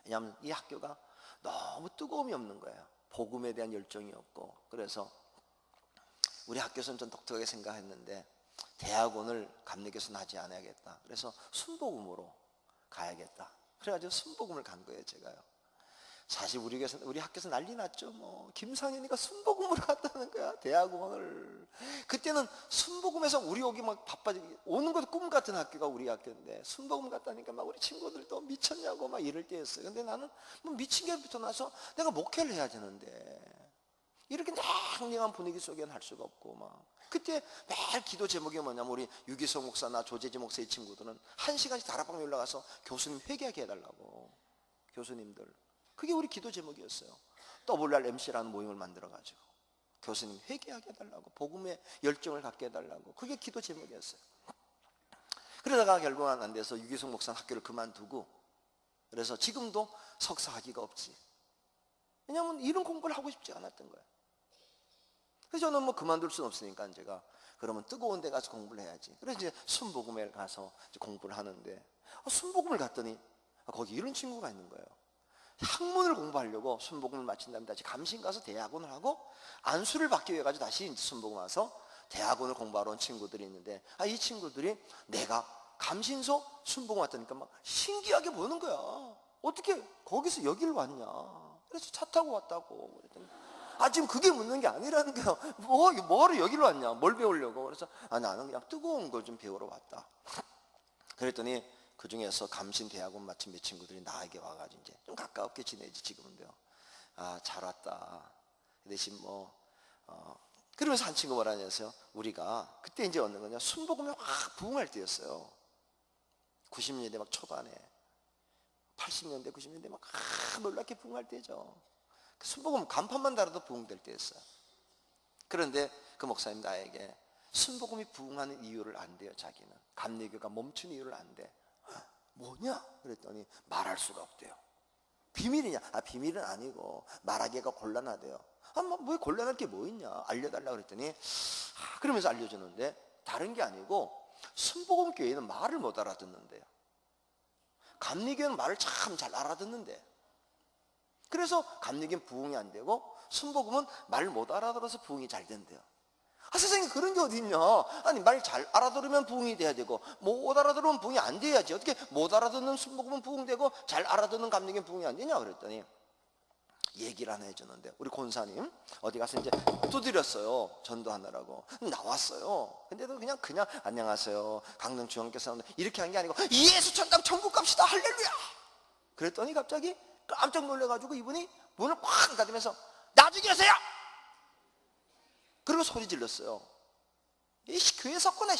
왜냐하면 이 학교가 너무 뜨거움이 없는 거예요. 복음에 대한 열정이 없고. 그래서 우리 학교에서는 좀 독특하게 생각했는데 대학원을 감리교에서는 하지 않아야겠다. 그래서 순복음으로 가야겠다. 그래가지고 순복음을 간 거예요. 제가요. 사실 우리 학교에서 난리 났죠. 뭐 김상현이가 순복음으로 갔다는 거야. 대학원을. 그때는 순복음에서 우리 오기 막 바빠지고 오는 것도 꿈 같은 학교가 우리 학교인데 순복음 갔다니까 막 우리 친구들도 미쳤냐고 막 이럴 때였어요. 근데 나는 뭐 미친 게 붙어나서 내가 목회를 해야 되는데 이렇게 냉랭한 분위기 속에는 할 수가 없고 막 그때 매일 기도 제목이 뭐냐면 우리 유기성 목사나 조재지 목사 이 친구들은 1시간씩 다락방에 올라가서 교수님 회개하게 해달라고. 교수님들 그게 우리 기도 제목이었어요. WRMC라는 모임을 만들어가지고 교수님 회개하게 해달라고 복음의 열정을 갖게 해달라고 그게 기도 제목이었어요. 그러다가 결국은 안 돼서 유기성 목사는 학교를 그만두고 그래서 지금도 석사학위가 없지. 왜냐하면 이런 공부를 하고 싶지 않았던 거예요. 그래서 저는 뭐 그만둘 수는 없으니까 제가 그러면 뜨거운 데 가서 공부를 해야지. 그래서 이제 순복음에 가서 이제 공부를 하는데 순복음을 갔더니 거기 이런 친구가 있는 거예요. 학문을 공부하려고 순복음을 마친 다음에 다시 감신 가서 대학원을 하고 안수를 받기 위해 가지고 다시 순복음 와서 대학원을 공부하러 온 친구들이 있는데 이 친구들이 내가 감신소 순복음 왔다니까 막 신기하게 보는 거야. 어떻게 거기서 여기를 왔냐. 그래서 차 타고 왔다고 그랬더니 지금 그게 묻는 게 아니라는 거야. 뭐하러 여기로 왔냐. 뭘 배우려고. 그래서 나는 그냥 뜨거운 걸 좀 배우러 왔다. 그랬더니 그 중에서 감신대학원 마친 몇 친구들이 나에게 와가지고 이제 좀 가깝게 지내지 지금은요. 잘 왔다. 그 대신 그러면서 한 친구 뭐라 하냐면서요. 우리가 그때 이제 얻는 거냐. 순복음에 확 부흥할 때였어요. 90년대 막 초반에 80년대 90년대 막 놀랍게 부흥할 때죠. 순복음 간판만 달아도 부흥될 때였어요. 그런데 그 목사님 나에게 순복음이 부흥하는 이유를 안대요. 자기는 감리교가 멈춘 이유를 안대. 뭐냐? 그랬더니 말할 수가 없대요. 비밀이냐? 비밀은 아니고 말하기가 곤란하대요. 뭐 곤란할 게 뭐 있냐? 알려달라 그랬더니 그러면서 알려주는데 다른 게 아니고 순복음 교회는 말을 못 알아듣는데요. 감리교는 말을 참 잘 알아듣는데, 그래서 감리교는 부흥이 안 되고 순복음은 말 못 알아들어서 부흥이 잘 된대요. 세상에 그런 게 어디 있냐? 아니 말 잘 알아들으면 부흥이 돼야 되고 못 알아들으면 부흥이 안 돼야지. 어떻게 못 알아듣는 순복음은 부흥되고 잘 알아듣는 감리교는 부흥이 안 되냐 그랬더니 얘기를 하나 해주는데, 우리 권사님 어디 가서 이제 두드렸어요. 전도하느라고 나왔어요. 근데도 그냥 안녕하세요 강릉중앙교회 이렇게 한 게 아니고 예수 천당 천국 갑시다 할렐루야. 그랬더니 갑자기 깜짝 놀라가지고 이분이 문을 꽉 닫으면서 나중에 오세요. 그리고 소리 질렀어요. 이씨 교회 섰구나.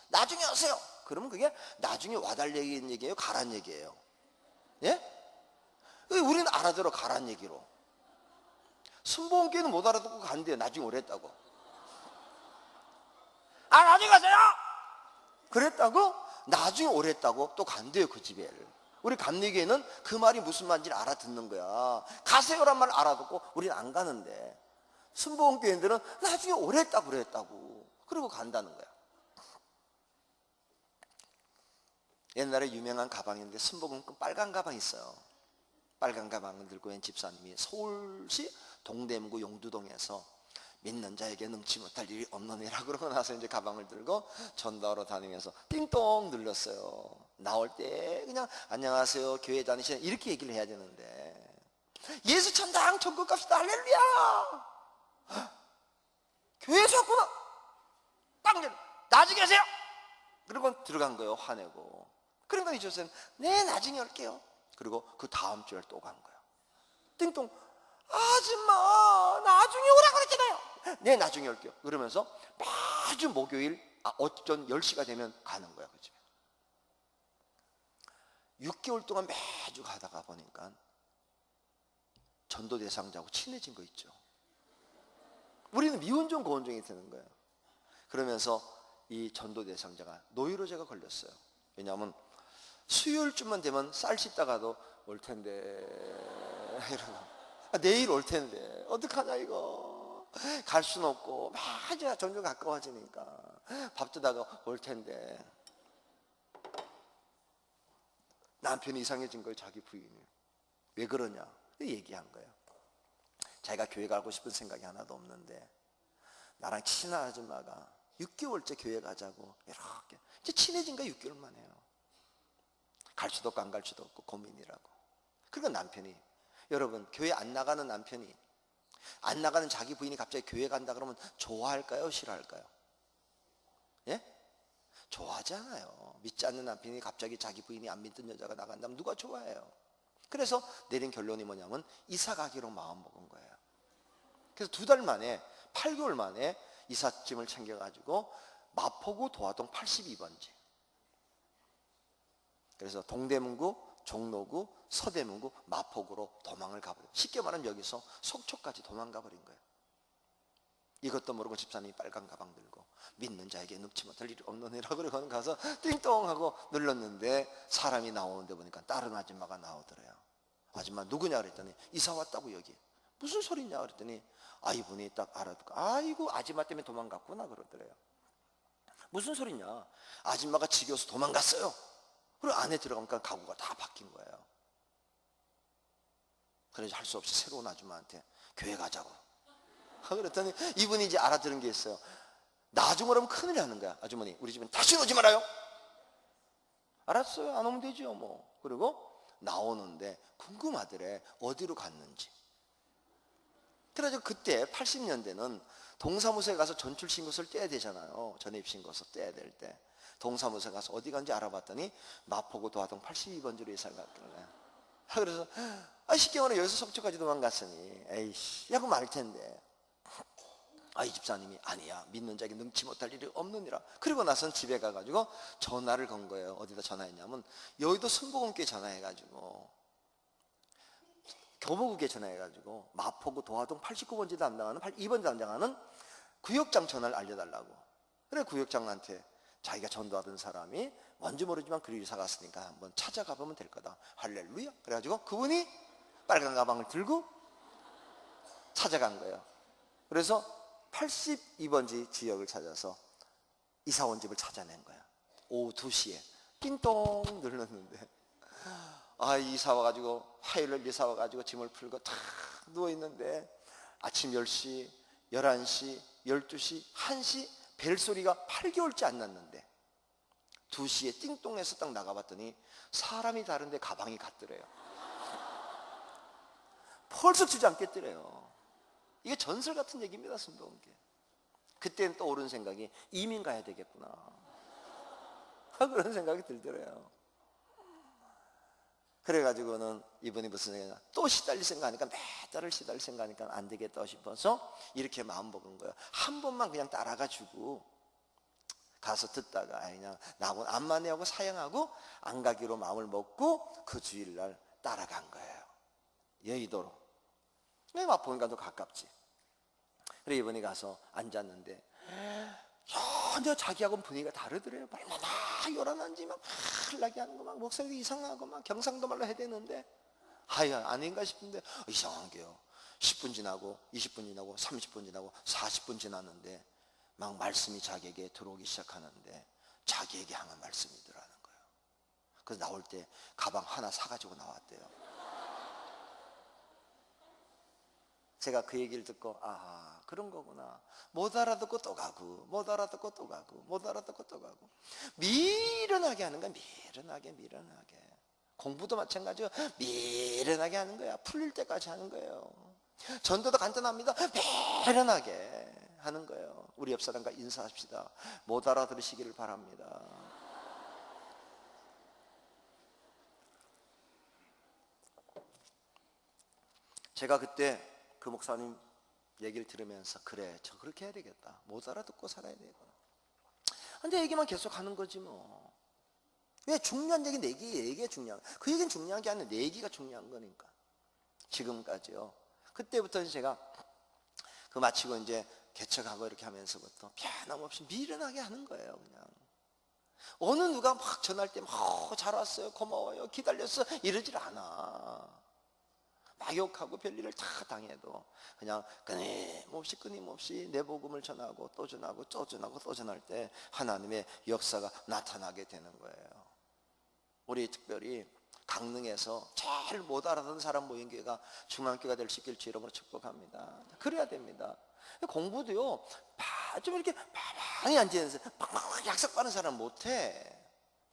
나중에 오세요. 그러면 그게 나중에 와달라는 얘기예요, 가란 얘기예요? 예? 우리는 알아들어, 가란 얘기로. 순복음교회는 못 알아듣고 간대요. 나중에 오랬다고. 나중에 가세요. 그랬다고 나중에 오랬다고 또 간대요, 그 집에. 우리 감리교회는 그 말이 무슨 말인지 알아듣는 거야. 가세요란 말 알아듣고 우리는 안 가는데, 순복음교회들은 나중에 오랬다고 그랬다고 그러고 간다는 거야. 옛날에 유명한 가방인데 순복음 빨간 가방 있어요. 빨간 가방을 들고 온 집사님이 서울시 동대문구 용두동에서 믿는 자에게 능치 못할 일이 없느니라 그러고 나서 이제 가방을 들고 전도하러 다니면서 띵동 눌렀어요. 나올 때 그냥 안녕하세요 교회 다니시는 이렇게 얘기를 해야 되는데, 예수 천당 천국 갑시다 할렐루야. 교회에서 왔구나. 빵 나중에 하세요. 그리고 들어간 거예요, 화내고. 그러니까 이 조사는 네 나중에 올게요. 그리고 그 다음 주에 또 간 거예요. 띵동 아줌마 나중에 오라 그랬잖아요. 네 나중에 올게요. 그러면서 매주 목요일 어쩐 10시가 되면 가는 거야, 그 집에. 6개월 동안 매주 가다가 보니까 전도 대상자하고 친해진 거 있죠. 우리는 미운종 고운종이 되는 거예요. 그러면서 이 전도 대상자가 노이로제가 걸렸어요. 왜냐하면 수요일쯤만 되면 쌀 씻다가도 올 텐데 이러고 내일 올 텐데 어떡하냐 이거. 갈 수는 없고 막 점점 가까워지니까 밥 주다가 올 텐데. 남편이 이상해진 거예요, 자기 부인이. 왜 그러냐 얘기한 거예요. 자기가 교회 가고 싶은 생각이 하나도 없는데 나랑 친한 아줌마가 6개월째 교회 가자고 이렇게 이제 친해진 거야. 6개월 만에요. 갈 수도 없고 안 갈 수도 없고 고민이라고. 그러니까 남편이, 여러분 교회 안 나가는 남편이, 안 나가는 자기 부인이 갑자기 교회 간다 그러면 좋아할까요, 싫어할까요? 예? 좋아하지 않아요. 믿지 않는 남편이 갑자기 자기 부인이 안 믿던 여자가 나간다면 누가 좋아해요? 그래서 내린 결론이 뭐냐면 이사 가기로 마음 먹은 거예요. 그래서 2달 만에, 8개월 만에 이삿짐을 챙겨가지고 마포구 도화동 82번지. 그래서 동대문구, 종로구, 서대문구, 마포구로 도망을 가버려요. 쉽게 말하면 여기서 속초까지 도망가 버린 거예요. 이것도 모르고 집사님이 빨간 가방 들고 믿는 자에게 능치 못할 일이 없느니라 그러고 가서 띵동 하고 눌렀는데 사람이 나오는데 보니까 다른 아줌마가 나오더래요. 아줌마 누구냐 그랬더니 이사 왔다고 여기. 무슨 소리냐 그랬더니 이분이 딱 알아듣고 아이고 아줌마 때문에 도망갔구나 그러더래요. 무슨 소리냐, 아줌마가 지겨워서 도망갔어요. 그리고 안에 들어가니까 가구가 다 바뀐 거예요. 그래서 할 수 없이 새로운 아줌마한테 교회 가자고 그랬더니 이분이 이제 알아들은 게 있어요. 나중에 오면 큰일 나는 거야. 아주머니 우리 집은 다시 오지 말아요. 알았어요, 안 오면 되죠 뭐. 그리고 나오는데 궁금하더래, 어디로 갔는지. 그래서 그때 80년대는 동사무소에 가서 전출신고서를 떼야 되잖아요. 전입신고서 떼야 될 때 동사무소에 가서 어디 간지 알아봤더니 마포구 도화동 82번지로 이사를 갔길래, 그래서 쉽게 말하면 여기서 속초까지 도망갔으니 에이씨 야구 말 텐데, 이 집사님이 아니야 믿는 자에게 능치 못할 일이 없느니라. 그리고 나선 집에 가가지고 전화를 건 거예요. 어디다 전화했냐면 여의도 순복음교회 전화해가지고, 교보국에 전화해가지고 마포구 도화동 89번지 담당하는 82번지 담당하는 구역장 전화를 알려달라고. 그래 구역장한테 자기가 전도하던 사람이 뭔지 모르지만 그리로 사갔으니까 한번 찾아가 보면 될 거다. 할렐루야. 그래가지고 그분이 빨간 가방을 들고 찾아간 거예요. 그래서 82번지 지역을 찾아서 이사 온 집을 찾아낸 거야. 오후 2시에 띵동 눌렀는데 이사 와가지고 화요일날 이사 와가지고 짐을 풀고 탁 누워있는데 아침 10시, 11시, 12시, 1시 벨소리가 8개월째 안 났는데 2시에 띵동해서 딱 나가봤더니 사람이 다른데 가방이 같더래요. 펄썩 주지 않겠더래요. 이게 전설 같은 얘기입니다. 순동계. 그때는 또 옳은 생각이 이민 가야 되겠구나 그런 생각이 들더래요. 그래가지고는 이분이 무슨 생각이냐, 또 시달릴 생각하니까 몇 달을 시달릴 생각하니까 안 되겠다 싶어서 이렇게 마음 먹은 거예요. 한 번만 그냥 따라가지고 가서 듣다가 그냥 나하고 안만회하고 사양하고 안 가기로 마음을 먹고 그 주일날 따라간 거예요. 여의도로. 왜 마포니까 더 가깝지. 그래 이번에 가서 앉았는데 전혀 자기하고는 분위기가 다르더래요. 얼마나 요란한지 막 흘나게 하는 거 막 목소리도 이상하고 막 경상도 말로 해야 되는데 아닌가 싶은데 이상한 게요. 10분 지나고 20분 지나고 30분 지나고 40분 지났는데 막 말씀이 자기에게 들어오기 시작하는데 자기에게 향한 말씀이더라는 거예요. 그래서 나올 때 가방 하나 사가지고 나왔대요. 제가 그 얘기를 듣고 그런 거구나. 못 알아듣고 또 가고 못 알아듣고 또 가고 못 알아듣고 또 가고 미련하게 하는 거야. 미련하게 공부도 마찬가지로 미련하게 하는 거야. 풀릴 때까지 하는 거예요. 전도도 간단합니다. 미련하게 하는 거예요. 우리 옆 사람과 인사합시다. 못 알아들으시기를 바랍니다. 제가 그때 그 목사님 얘기를 들으면서 그래 저 그렇게 해야 되겠다. 못 알아듣고 살아야 되겠구나. 근데 얘기만 계속 하는 거지 뭐. 왜 중요한 얘기 내 얘기가 중요한 그 얘기는 중요한 게 아니라 내 얘기가 중요한 거니까. 지금까지요. 그때부터 제가 그 마치고 이제 개척하고 이렇게 하면서부터 변함없이 미련하게 하는 거예요. 그냥 어느 누가 막 전화할 때 막 잘 왔어요 고마워요 기다렸어 이러질 않아. 막 욕하고 별일을 다 당해도 그냥 끊임없이 내 복음을 전하고 또 전하고 또 전하고 또 전할 때 하나님의 역사가 나타나게 되는 거예요. 우리 특별히 강릉에서 제일 못 알아듣는 사람 모인 교회가 중앙교회가 될 수 있길 주 이름으로 축복합니다. 그래야 됩니다. 공부도요 좀 이렇게 가만히 앉아있는 막 약속하는 사람 못해.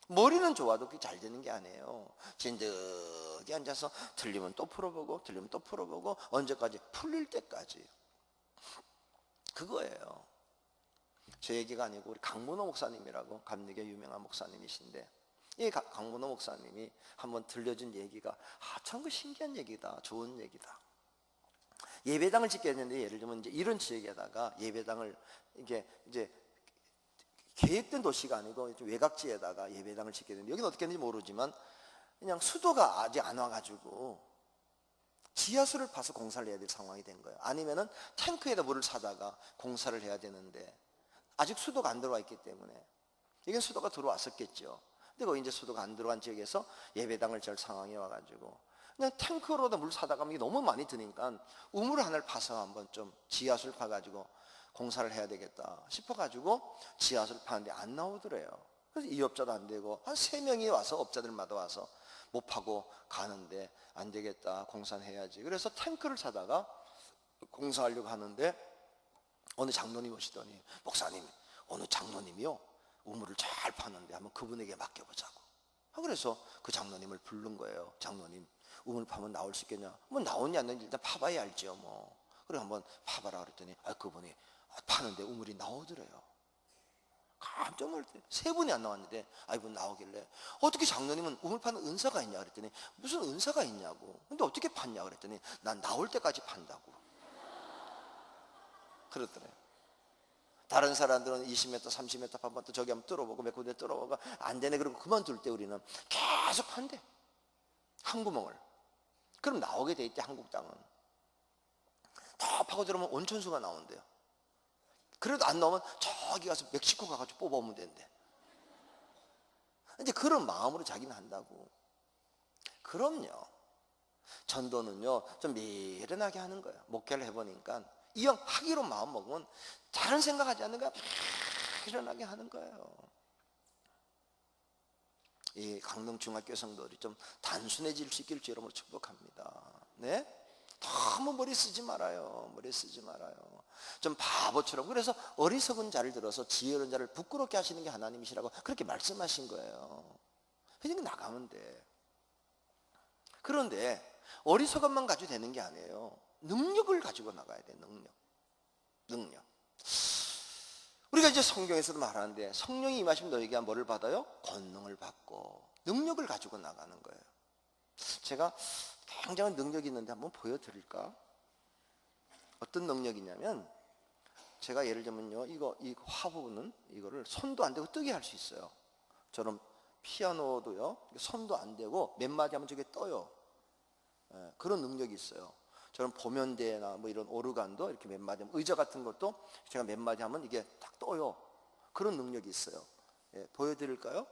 머리는 좋아도 그게 잘 되는 게 아니에요. 진득이 앉아서 틀리면 또 풀어보고 틀리면 또 풀어보고 언제까지? 풀릴 때까지. 그거예요. 제 얘기가 아니고 우리 강문호 목사님이라고 감리교 유명한 목사님이신데 이 강문호 목사님이 한번 들려준 얘기가 참 그 신기한 얘기다. 좋은 얘기다. 예배당을 짓게 했는데 예를 들면 이제 이런 지역에다가 예배당을 이게 이제 계획된 도시가 아니고 외곽지에다가 예배당을 짓게 됐는데 여기는 어떻게 했는지 모르지만 그냥 수도가 아직 안 와가지고 지하수를 파서 공사를 해야 될 상황이 된 거예요. 아니면은 탱크에다 물을 사다가 공사를 해야 되는데 아직 수도가 안 들어와 있기 때문에 이건 수도가 들어왔었겠죠. 근데 거기 이제 수도가 안 들어간 지역에서 예배당을 질 상황이 와가지고 그냥 탱크로다 물 사다가 이게 너무 많이 드니까 우물 하나를 파서 한번 좀 지하수를 파가지고 공사를 해야 되겠다 싶어가지고 지하수를 파는데 안 나오더래요. 그래서 이 업자도 안 되고 한 3명이 와서 업자들마다 와서 못 파고 가는데 안 되겠다 공사는 해야지. 그래서 탱크를 사다가 공사하려고 하는데 어느 장로님 오시더니 목사님 어느 장로님이요 우물을 잘 파는데 한번 그분에게 맡겨보자고. 그래서 그 장로님을 부른 거예요. 장로님 우물 파면 나올 수 있겠냐? 뭐 나오냐 안 나오냐 일단 파봐야 알죠 뭐. 그래 한번 파봐라 그랬더니 그분이 파는데 우물이 나오더래요. 깜짝 놀랐대. 3분이 안 나왔는데 이분 나오길래 어떻게 장로님은 우물 파는 은사가 있냐 그랬더니 무슨 은사가 있냐고. 근데 어떻게 팠냐 그랬더니 난 나올 때까지 판다고 그러더래요. 다른 사람들은 20m 30m 파면 또 저기 한번 뚫어보고 몇 군데 뚫어보고 안 되네 그러고 그만둘 때 우리는 계속 판대 한 구멍을. 그럼 나오게 돼 있대. 한국 땅은 다 파고 들어오면 온천수가 나온대요. 그래도 안 나오면 저기 가서 멕시코 가가지고 뽑아오면 된대. 이제 그런 마음으로 자기는 한다고. 그럼요. 전도는요, 좀 미련하게 하는 거예요. 목회를 해보니까 이왕 하기로 마음 먹으면 다른 생각하지 않는 거야. 미련하게 하는 거예요. 이 강릉 중학교 성도들이 좀 단순해질 수 있기를 주의 이름으로 축복합니다. 네? 너무 머리 쓰지 말아요. 머리 쓰지 말아요. 좀 바보처럼. 그래서 어리석은 자를 들어서 지혜로운 자를 부끄럽게 하시는 게 하나님이시라고 그렇게 말씀하신 거예요. 그냥 나가면 돼. 그런데 어리석음만 가지고 되는 게 아니에요. 능력을 가지고 나가야 돼. 능력. 우리가 이제 성경에서도 말하는데 성령이 임하시면 너에게 뭐를 받아요? 권능을 받고 능력을 가지고 나가는 거예요. 제가 굉장한 능력이 있는데 한번 보여드릴까? 어떤 능력이냐면 제가 예를 들면요, 이 화부는 이거를 손도 안 대고 뜨게 할 수 있어요. 저는 피아노도요, 손도 안 대고 몇 마디 하면 저게 떠요. 예, 그런 능력이 있어요. 저는 보면대나 뭐 이런 오르간도 이렇게 몇 마디 하면, 의자 같은 것도 제가 몇 마디 하면 이게 딱 떠요. 그런 능력이 있어요. 예, 보여드릴까요?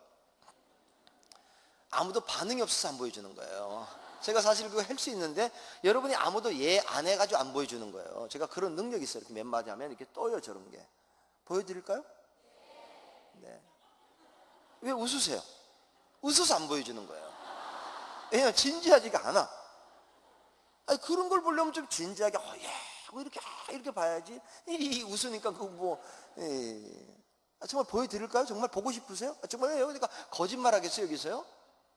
아무도 반응이 없어서 안 보여주는 거예요. 제가 사실 그거 할 수 있는데 여러분이 아무도 안 해가지고 안 보여주는 거예요. 제가 그런 능력이 있어요. 이렇게 몇 마디 하면 이렇게 떠요. 저런 게. 보여드릴까요? 네. 왜 웃으세요? 웃어서 안 보여주는 거예요. 왜냐면 진지하지가 않아. 아니, 그런 걸 보려면 좀 진지하게 뭐 이렇게 봐야지. 웃으니까 그거 뭐 정말 보여드릴까요? 정말 보고 싶으세요? 정말요? 그러니까 거짓말 하겠어요 여기서요?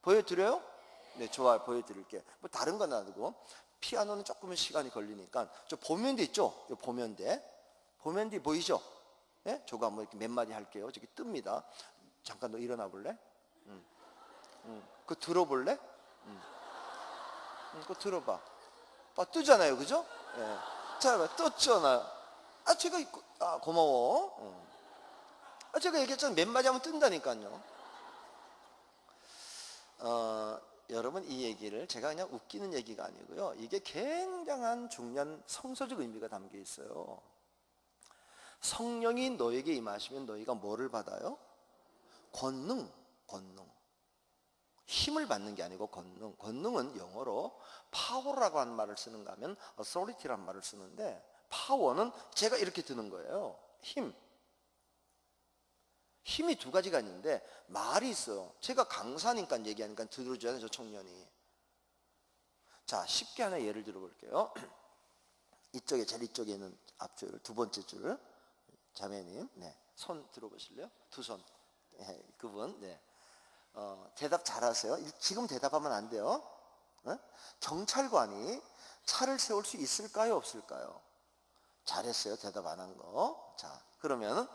보여드려요? 네, 좋아요. 보여드릴게. 뭐 다른 건 놔두고 피아노는 조금은 시간이 걸리니까 저 보면대 있죠? 보면대 보이죠? 네? 저거 한번 이렇게 몇 마디 할게요. 저기 뜹니다. 잠깐 너 일어나 볼래? 그거 들어볼래? 그거 들어봐. 뜨잖아요, 그죠? 예. 자, 떴잖아요. 제가 고마워. 제가 얘기했잖아요. 몇 마디 하면 뜬다니까요. 여러분, 이 얘기를 제가 그냥 웃기는 얘기가 아니고요. 이게 굉장한 중요한 성서적 의미가 담겨 있어요. 성령이 너에게 임하시면 너희가 뭐를 받아요? 권능. 힘을 받는 게 아니고 권능은 영어로 파워라고 하는 말을 쓰는가 하면 authority라는 말을 쓰는데, 파워는 제가 이렇게 드는 거예요. 힘이 두 가지가 있는데 말이 있어요. 제가 강사니까 얘기하니까 들어줘야 저 청년이. 자, 쉽게 하나 예를 들어 볼게요. 제일 이쪽에 있는 앞줄, 두 번째 줄 자매님, 네, 손 들어보실래요? 두 손. 네, 그분. 네. 대답 잘하세요. 지금 대답하면 안 돼요. 경찰관이 차를 세울 수 있을까요, 없을까요? 잘했어요. 대답 안 한 거. 자, 그러면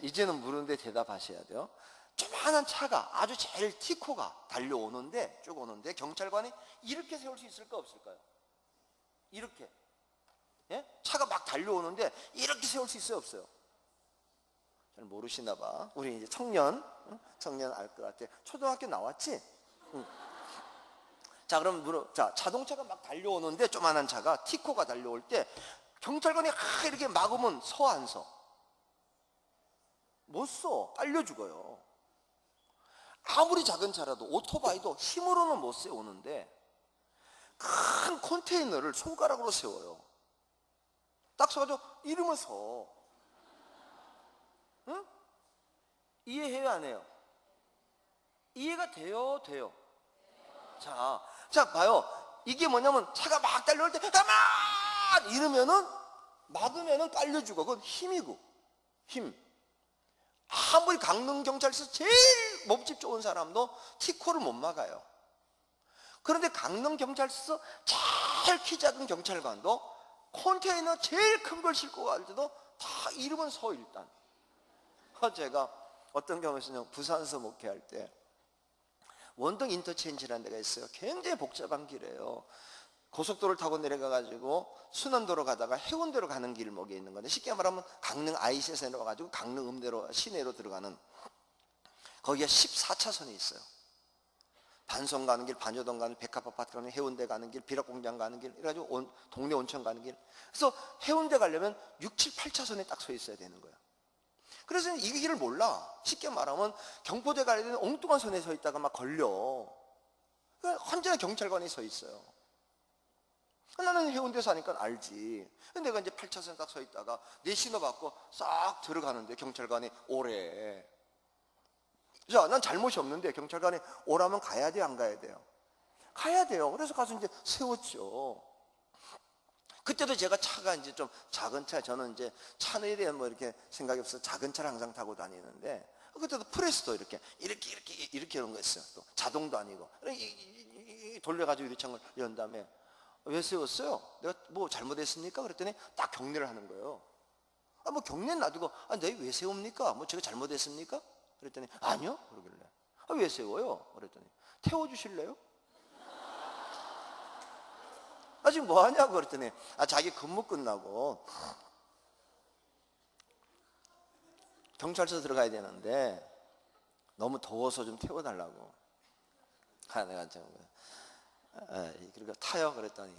이제는 물은데 대답하셔야 돼요. 조그만한 차가 아주 제일 티코가 달려오는데, 쭉 오는데 경찰관이 이렇게 세울 수 있을까, 없을까요? 이렇게. 예? 차가 막 달려오는데 이렇게 세울 수 있어요, 없어요? 잘 모르시나 봐. 우리 이제 청년 알 것 같아. 초등학교 나왔지? 응. 자, 그럼 자동차가 막 달려오는데, 조그만한 차가 티코가 달려올 때 경찰관이 이렇게 막으면 서 안 서? 못 서. 빨려 죽어요. 아무리 작은 차라도, 오토바이도 힘으로는 못 세우는데 큰 컨테이너를 손가락으로 세워요. 딱 서가지고 이러면 서. 응? 이해해요, 안 해요? 이해가 돼요? 자, 봐요. 이게 뭐냐면 차가 막 달려올 때 가만! 이러면은 막으면은 빨려 죽어. 그건 힘이고. 힘. 아무리 강릉경찰서 제일 몸집 좋은 사람도 티코를 못 막아요. 그런데 강릉경찰서 제일 키 작은 경찰관도 컨테이너 제일 큰 걸 싣고 갈 때도 다 이러면 서, 일단. 제가 어떤 경우에서는 부산서 목회할 때 원동 인터체인지라는 데가 있어요. 굉장히 복잡한 길이에요. 고속도로를 타고 내려가가지고 순환도로 가다가 해운대로 가는 길목에 있는 건데, 쉽게 말하면 강릉 IC에서 내려가가지고 강릉 음대로 시내로 들어가는, 거기가 14차선이 있어요. 반성 가는 길, 반여동 가는 길, 백합아파트 가는 길, 해운대 가는 길, 비락공장 가는 길, 이래가지고 동네 온천 가는 길. 그래서 해운대 가려면 6, 7, 8차선에 딱 서 있어야 되는 거야. 그래서 이 길을 몰라. 쉽게 말하면 경포대 가야 되는 엉뚱한 선에 서 있다가 막 걸려. 언제나 경찰관이 서 있어요. 나는 해운대 사니까 알지. 근데 내가 이제 8차선에 딱 서 있다가 내 신호 받고 싹 들어가는데 경찰관이 오래. 자, 난 잘못이 없는데 경찰관이 오라면 가야 돼요, 안 가야 돼요? 가야 돼요. 그래서 가서 이제 세웠죠. 그때도 제가 차가 이제 좀 작은 차, 저는 이제 차에 대한 뭐 이렇게 생각이 없어서 작은 차를 항상 타고 다니는데, 그때도 프레스도 이렇게 이런 거 있어요. 또 자동도 아니고 돌려가지고 유리창을 연 다음에 왜 세웠어요? 내가 뭐 잘못했습니까? 그랬더니 딱 경례를 하는 거예요. 뭐 경례는 놔두고 내가 왜 세웁니까? 뭐 제가 잘못했습니까? 그랬더니 아니요. 그러길래 왜 세워요? 그랬더니 태워주실래요? 지금 뭐 하냐고 그랬더니 자기 근무 끝나고 경찰서 들어가야 되는데 너무 더워서 좀 태워달라고. 내가 그러니까 타요. 그랬더니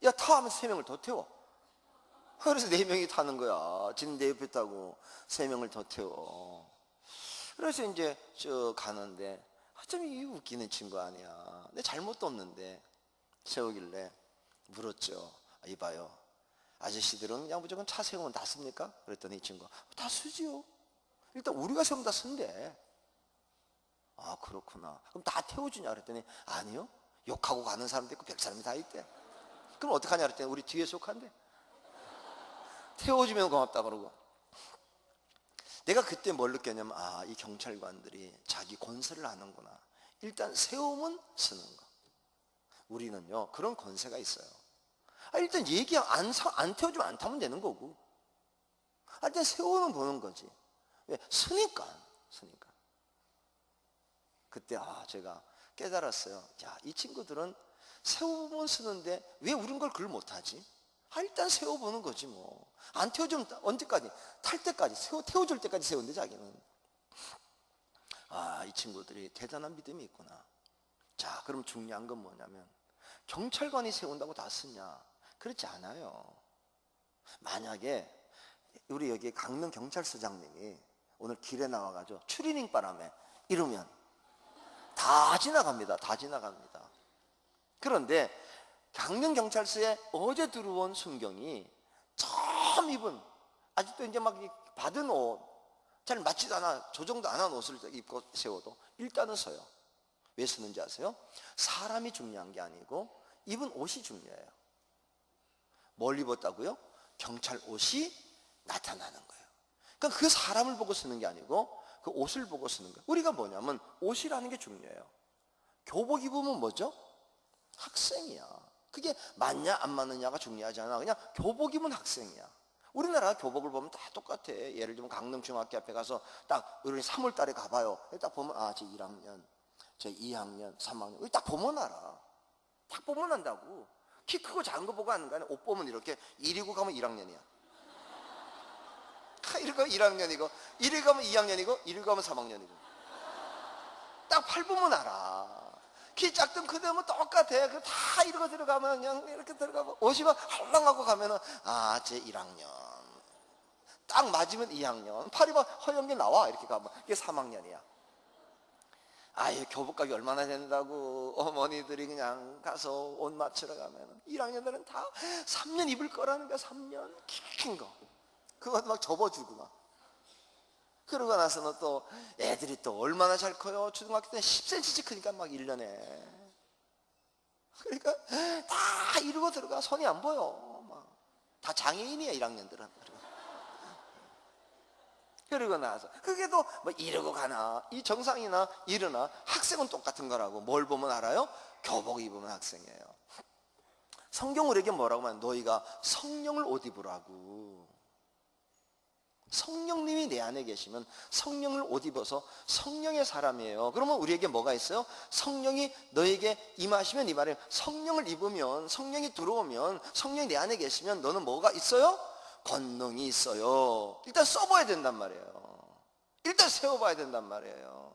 야, 타 하면 3명을 더 태워. 그래서 4명이 타는 거야. 지금 내 옆에 타고 3명을 더 태워. 그래서 이제 가는데 참 이 웃기는 친구 아니야. 내 잘못도 없는데 세우길래 물었죠. 이봐요, 아저씨들은 그냥 무조건 차 세우면 다 씁니까? 그랬더니 이 친구가 다 쓰지요. 일단 우리가 세우면 다 쓴대. 그렇구나. 그럼 다 태워주냐? 그랬더니 아니요, 욕하고 가는 사람도 있고 100사람이 다 있대. 그럼 어떡하냐? 그랬더니 우리 뒤에 속한대. 태워주면 고맙다 그러고. 내가 그때 뭘 느꼈냐면 이 경찰관들이 자기 권세를 아는구나. 일단 세우면 쓰는 거. 우리는요 그런 권세가 있어요. 일단 얘기 안 태워주면 안 타면 되는 거고, 일단 세우면 보는 거지. 왜? 쓰니까. 그때 제가 깨달았어요. 야, 이 친구들은 세우면 쓰는데 왜 우린 그걸 못하지? 일단 세워보는 거지 뭐. 안 태워주면 언제까지? 탈 때까지, 태워줄 때까지 세운대 자기는. 이 친구들이 대단한 믿음이 있구나. 자, 그럼 중요한 건 뭐냐면 경찰관이 세운다고 다 쓰냐? 그렇지 않아요. 만약에 우리 여기 강릉 경찰서장님이 오늘 길에 나와가지고 추리닝 바람에 이러면 다 지나갑니다. 그런데 강릉 경찰서에 어제 들어온 순경이 처음 입은, 아직도 이제 막 받은 옷 잘 맞지도 않아, 조정도 안 한 옷을 입고 세워도 일단은 서요. 왜 쓰는지 아세요? 사람이 중요한 게 아니고 입은 옷이 중요해요. 뭘 입었다고요? 경찰 옷이 나타나는 거예요. 그러니까 그 사람을 보고 쓰는 게 아니고 그 옷을 보고 쓰는 거예요. 우리가 뭐냐면 옷이라는 게 중요해요. 교복 입으면 뭐죠? 학생이야. 그게 맞냐 안 맞느냐가 중요하지 않아. 그냥 교복 입은 학생이야. 우리나라 교복을 보면 다 똑같아. 예를 들면 강릉 중학교 앞에 가서 딱 우리 3월 달에 가봐요. 딱 보면 저 1학년, 저 2학년, 3학년 딱 보면 알아. 딱 보면 안다고. 키 크고 작은 거 보고 하는 거 아니야. 옷 보면 이렇게 1이고 가면 1학년이야. 1일 가면 1학년이고 1일 가면 2학년이고 1일 가면 3학년이고. 딱 팔 보면 알아. 키 작든 크든 똑같아. 다 이러고 들어가면 그냥 이렇게 들어가고, 옷이 막 헐렁하고 가면은 쟤 1학년. 딱 맞으면 2학년. 팔이 막 허연 게 나와. 이렇게 가면 이게 3학년이야. 이 교복 가격이 얼마나 된다고 어머니들이 그냥 가서 옷 맞추러 가면은 1학년들은 다 3년 입을 거라는 거야. 3년 긴 거. 그거 막 접어주고 막. 그러고 나서는 또 애들이 또 얼마나 잘 커요. 초등학교 때 10cm씩 크니까 막 1년에. 그러니까 다 이러고 들어가. 손이 안 보여. 막 다 장애인이야 1학년들은. 그러고 나서 그게 또 뭐 이러고 가나, 이 정상이나 이러나 학생은 똑같은 거라고. 뭘 보면 알아요? 교복 입으면 학생이에요. 성경 우리에게 뭐라고 하면 너희가 성령을 옷 입으라고. 성령님이 내 안에 계시면 성령을 옷 입어서 성령의 사람이에요. 그러면 우리에게 뭐가 있어요? 성령이 너에게 임하시면, 이 말이에요. 성령을 입으면, 성령이 들어오면, 성령이 내 안에 계시면 너는 뭐가 있어요? 권능이 있어요. 일단 써봐야 된단 말이에요. 일단 세워봐야 된단 말이에요.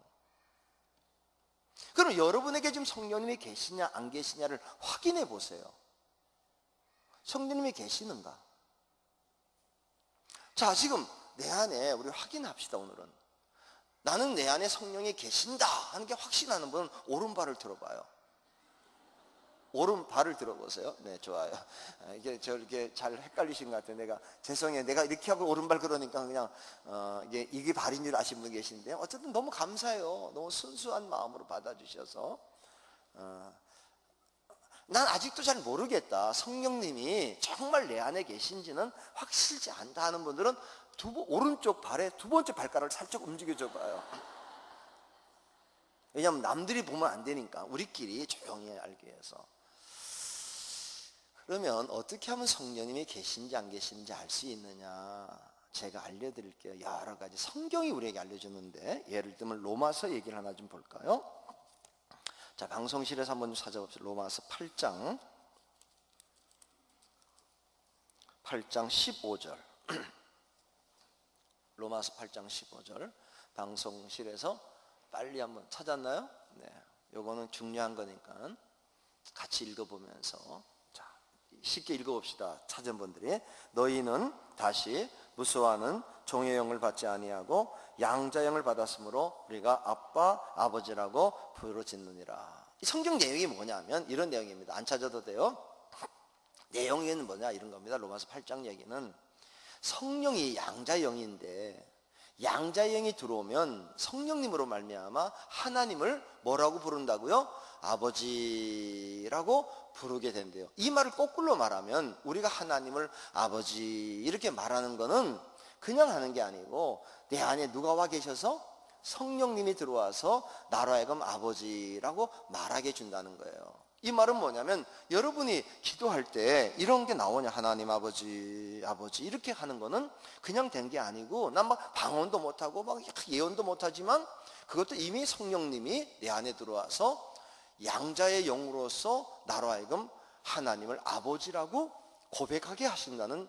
그럼 여러분에게 지금 성령님이 계시냐 안 계시냐를 확인해 보세요. 성령님이 계시는가? 자, 지금 내 안에 우리 확인합시다. 오늘은 나는 내 안에 성령이 계신다 하는 게 확신하는 분은 오른발을 들어봐요. 오른발을 들어보세요. 네, 좋아요. 이게 저렇게 잘 헷갈리신 것 같아요. 죄송해요. 내가 이렇게 하고 오른발 그러니까 그냥 이게 발인 줄 아시는 분 계신데, 어쨌든 너무 감사해요. 너무 순수한 마음으로 받아주셔서. 난 아직도 잘 모르겠다. 성령님이 정말 내 안에 계신지는 확실치 않다 하는 분들은 오른쪽 발에 두 번째 발가락을 살짝 움직여줘 봐요. 왜냐하면 남들이 보면 안 되니까 우리끼리 조용히 알게 해서. 그러면 어떻게 하면 성령님이 계신지 안 계신지 알 수 있느냐? 제가 알려드릴게요. 여러 가지 성경이 우리에게 알려주는데, 예를 들면 로마서 얘기를 하나 좀 볼까요? 자, 방송실에서 한번 좀 찾아봅시다. 로마서 8장 15절. 로마서 8장 15절. 방송실에서 빨리 한번 찾았나요? 네, 요거는 중요한 거니까 같이 읽어보면서, 자, 쉽게 읽어봅시다. 찾은 분들이. 너희는 다시 무수하는 종의 영을 받지 아니하고 양자의 영을 받았으므로 우리가 아빠 아버지라고 부르짖느니라. 이 성경 내용이 뭐냐면 이런 내용입니다. 안 찾아도 돼요. 내용은 뭐냐 이런 겁니다. 로마서 8장 얘기는 성령이 양자의 영인데, 양자의 영이 들어오면 성령님으로 말미암아 하나님을 뭐라고 부른다고요? 아버지라고 부르게 된대요. 이 말을 거꾸로 말하면 우리가 하나님을 아버지 이렇게 말하는 거는 그냥 하는 게 아니고, 내 안에 누가 와 계셔서 성령님이 들어와서 나로 하여금 아버지라고 말하게 준다는 거예요. 이 말은 뭐냐면, 여러분이 기도할 때 이런 게 나오냐, 하나님 아버지 아버지 이렇게 하는 거는 그냥 된 게 아니고, 난 막 방언도 못하고 막 예언도 못하지만 그것도 이미 성령님이 내 안에 들어와서 양자의 영으로서 나로 하여금 하나님을 아버지라고 고백하게 하신다는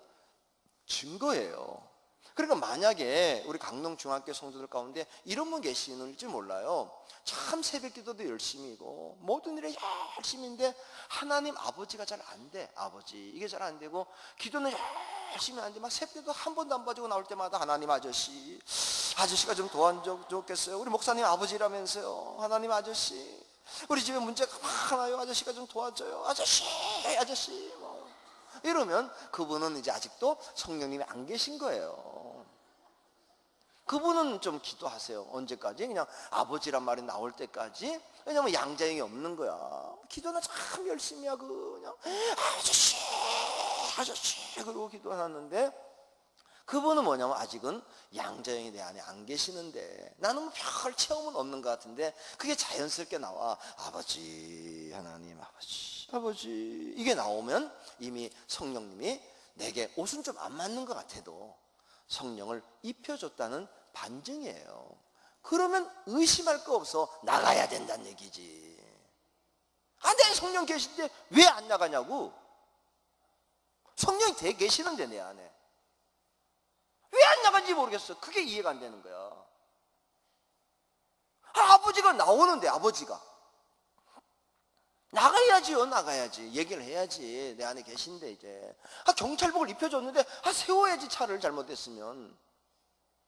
증거예요. 그러니까 만약에 우리 강릉중학교 성도들 가운데 이런 분 계시는지 몰라요. 참 새벽기도도 열심히고 모든 일에 열심인데 하나님 아버지가 잘 안 돼. 아버지 이게 잘 안 되고, 기도는 열심히 하는데 막 새벽기도 한 번도 안 빠지고 나올 때마다 하나님 아저씨가 좀 도와줬겠어요. 우리 목사님 아버지라면서요. 하나님 아저씨, 우리 집에 문제가 많아요. 아저씨가 좀 도와줘요. 아저씨 뭐 이러면 그분은 이제 아직도 성령님이 안 계신 거예요. 그분은 좀 기도하세요. 언제까지? 그냥 아버지란 말이 나올 때까지. 왜냐면 양자영이 없는 거야. 기도는 참 열심히 하고 그냥 아저씨 그러고 기도하는데, 그분은 뭐냐면 아직은 양자영이 내 안에 안 계시는데, 나는 뭐 별 체험은 없는 것 같은데 그게 자연스럽게 나와. 아버지, 하나님 아버지 이게 나오면 이미 성령님이 내게 옷은 좀 안 맞는 것 같아도 성령을 입혀줬다는 반증이에요. 그러면 의심할 거 없어. 나가야 된다는 얘기지. 내 성령 계신데 왜 안 나가냐고. 성령이 되게 계시는데 내 안에 왜 안 나간지 모르겠어. 그게 이해가 안 되는 거야. 아버지가 나오는데, 아버지가 나가야지요. 나가야지. 얘기를 해야지. 내 안에 계신데 이제 경찰복을 입혀줬는데 세워야지. 차를 잘못했으면,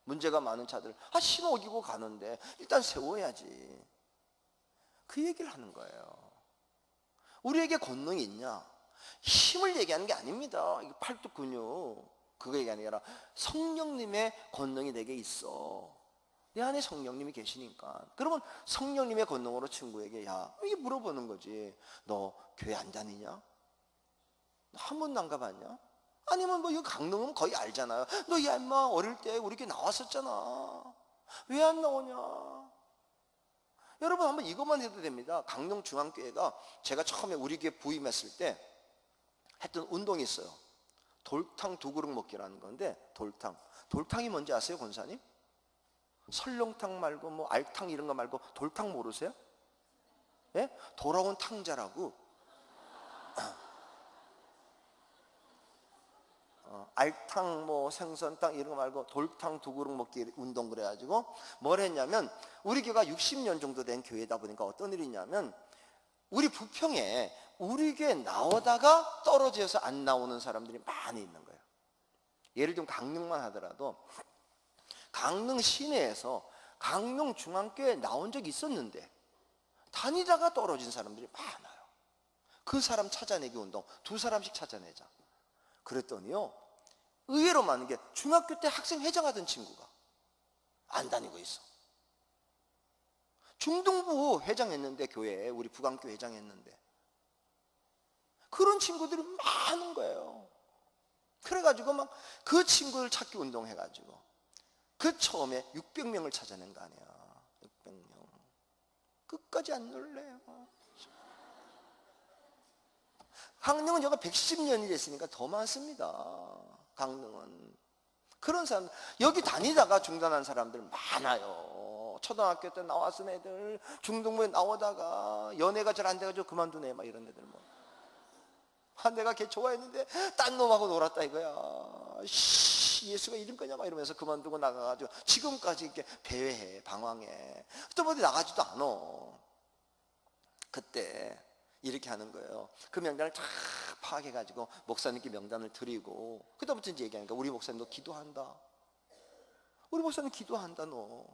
문제가 많은 차들 신호 어기고 가는데 일단 세워야지. 그 얘기를 하는 거예요. 우리에게 권능이 있냐? 힘을 얘기하는 게 아닙니다. 이거 팔뚝 근육 그거 얘기하는 게 아니라 성령님의 권능이 내게 있어. 내 안에 성령님이 계시니까. 그러면 성령님의 권능으로 친구에게 이게 물어보는 거지. 너 교회 안 다니냐? 한 번도 안 가봤냐? 아니면 뭐 이거 강릉은 거의 알잖아요. 너 야 인마 어릴 때 우리 교회 나왔었잖아. 왜 안 나오냐? 여러분 한번 이것만 해도 됩니다. 강릉중앙교회가 제가 처음에 우리 교회 부임했을 때 했던 운동이 있어요. 돌탕 2그릇 먹기라는 건데, 돌탕이 뭔지 아세요, 권사님? 설렁탕 말고 뭐 알탕 이런 거 말고 돌탕 모르세요? 예? 돌아온 탕자라고. 알탕 뭐 생선탕 이런 거 말고 돌탕 2그릇 먹기 운동 그래가지고 뭘 했냐면, 우리 교회가 60년 정도 된 교회다 보니까 어떤 일이 있냐면 우리 부평에 우리 교회 나오다가 떨어져서 안 나오는 사람들이 많이 있는 거예요. 예를 들면 강릉만 하더라도 강릉 시내에서 강릉 중앙교회에 나온 적이 있었는데 다니다가 떨어진 사람들이 많아요. 그 사람 찾아내기 운동 2사람씩 찾아내자. 그랬더니요, 의외로 많은 게 중학교 때 학생 회장하던 친구가 안 다니고 있어. 중등부 회장했는데, 교회에 우리 부강교 회장했는데 그런 친구들이 많은 거예요. 그래가지고 막 그 친구를 찾기 운동해가지고 그 처음에 600명을 찾아낸 거 아니야. 600명 끝까지 안 놀래요. 강릉은 여가 110년이 됐으니까 더 많습니다. 강릉은 그런 사람, 여기 다니다가 중단한 사람들 많아요. 초등학교 때 나왔던 애들, 중등부에 나오다가 연애가 잘 안 돼가지고 그만두네, 막 이런 애들. 뭐 내가 걔 좋아했는데 딴 놈하고 놀았다 이거야. 예수가 이런 거냐 막 이러면서 그만두고 나가가지고 지금까지 이렇게 배회해, 방황해. 또 어디 나가지도 않아. 그때 이렇게 하는 거예요. 그 명단을 다 파악해가지고 목사님께 명단을 드리고, 그다음부터 이제 얘기하니까 우리 목사님 너 기도한다. 우리 목사님 기도한다. 너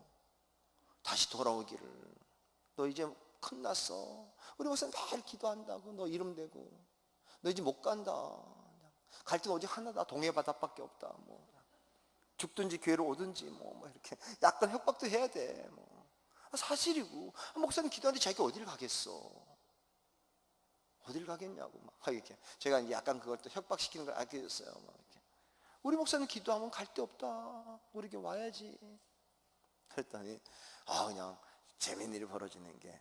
다시 돌아오기를. 너 이제 끝났어. 우리 목사님 매일 기도한다고. 너 이름 대고. 너 이제 못 간다. 갈 데는 오직 하나다. 동해 바다밖에 없다. 뭐 죽든지 교회로 오든지 뭐 이렇게 약간 협박도 해야 돼. 뭐 사실이고, 목사님 기도하는데 자기가 어디를 가겠어? 어딜 가겠냐고 막 이렇게 제가 이제 약간 그걸 또 협박시키는 걸 알게 됐어요. 막 이렇게 우리 목사님 기도하면 갈 데 없다. 우리 교회 와야지. 그랬더니 그냥 재밌는 일이 벌어지는 게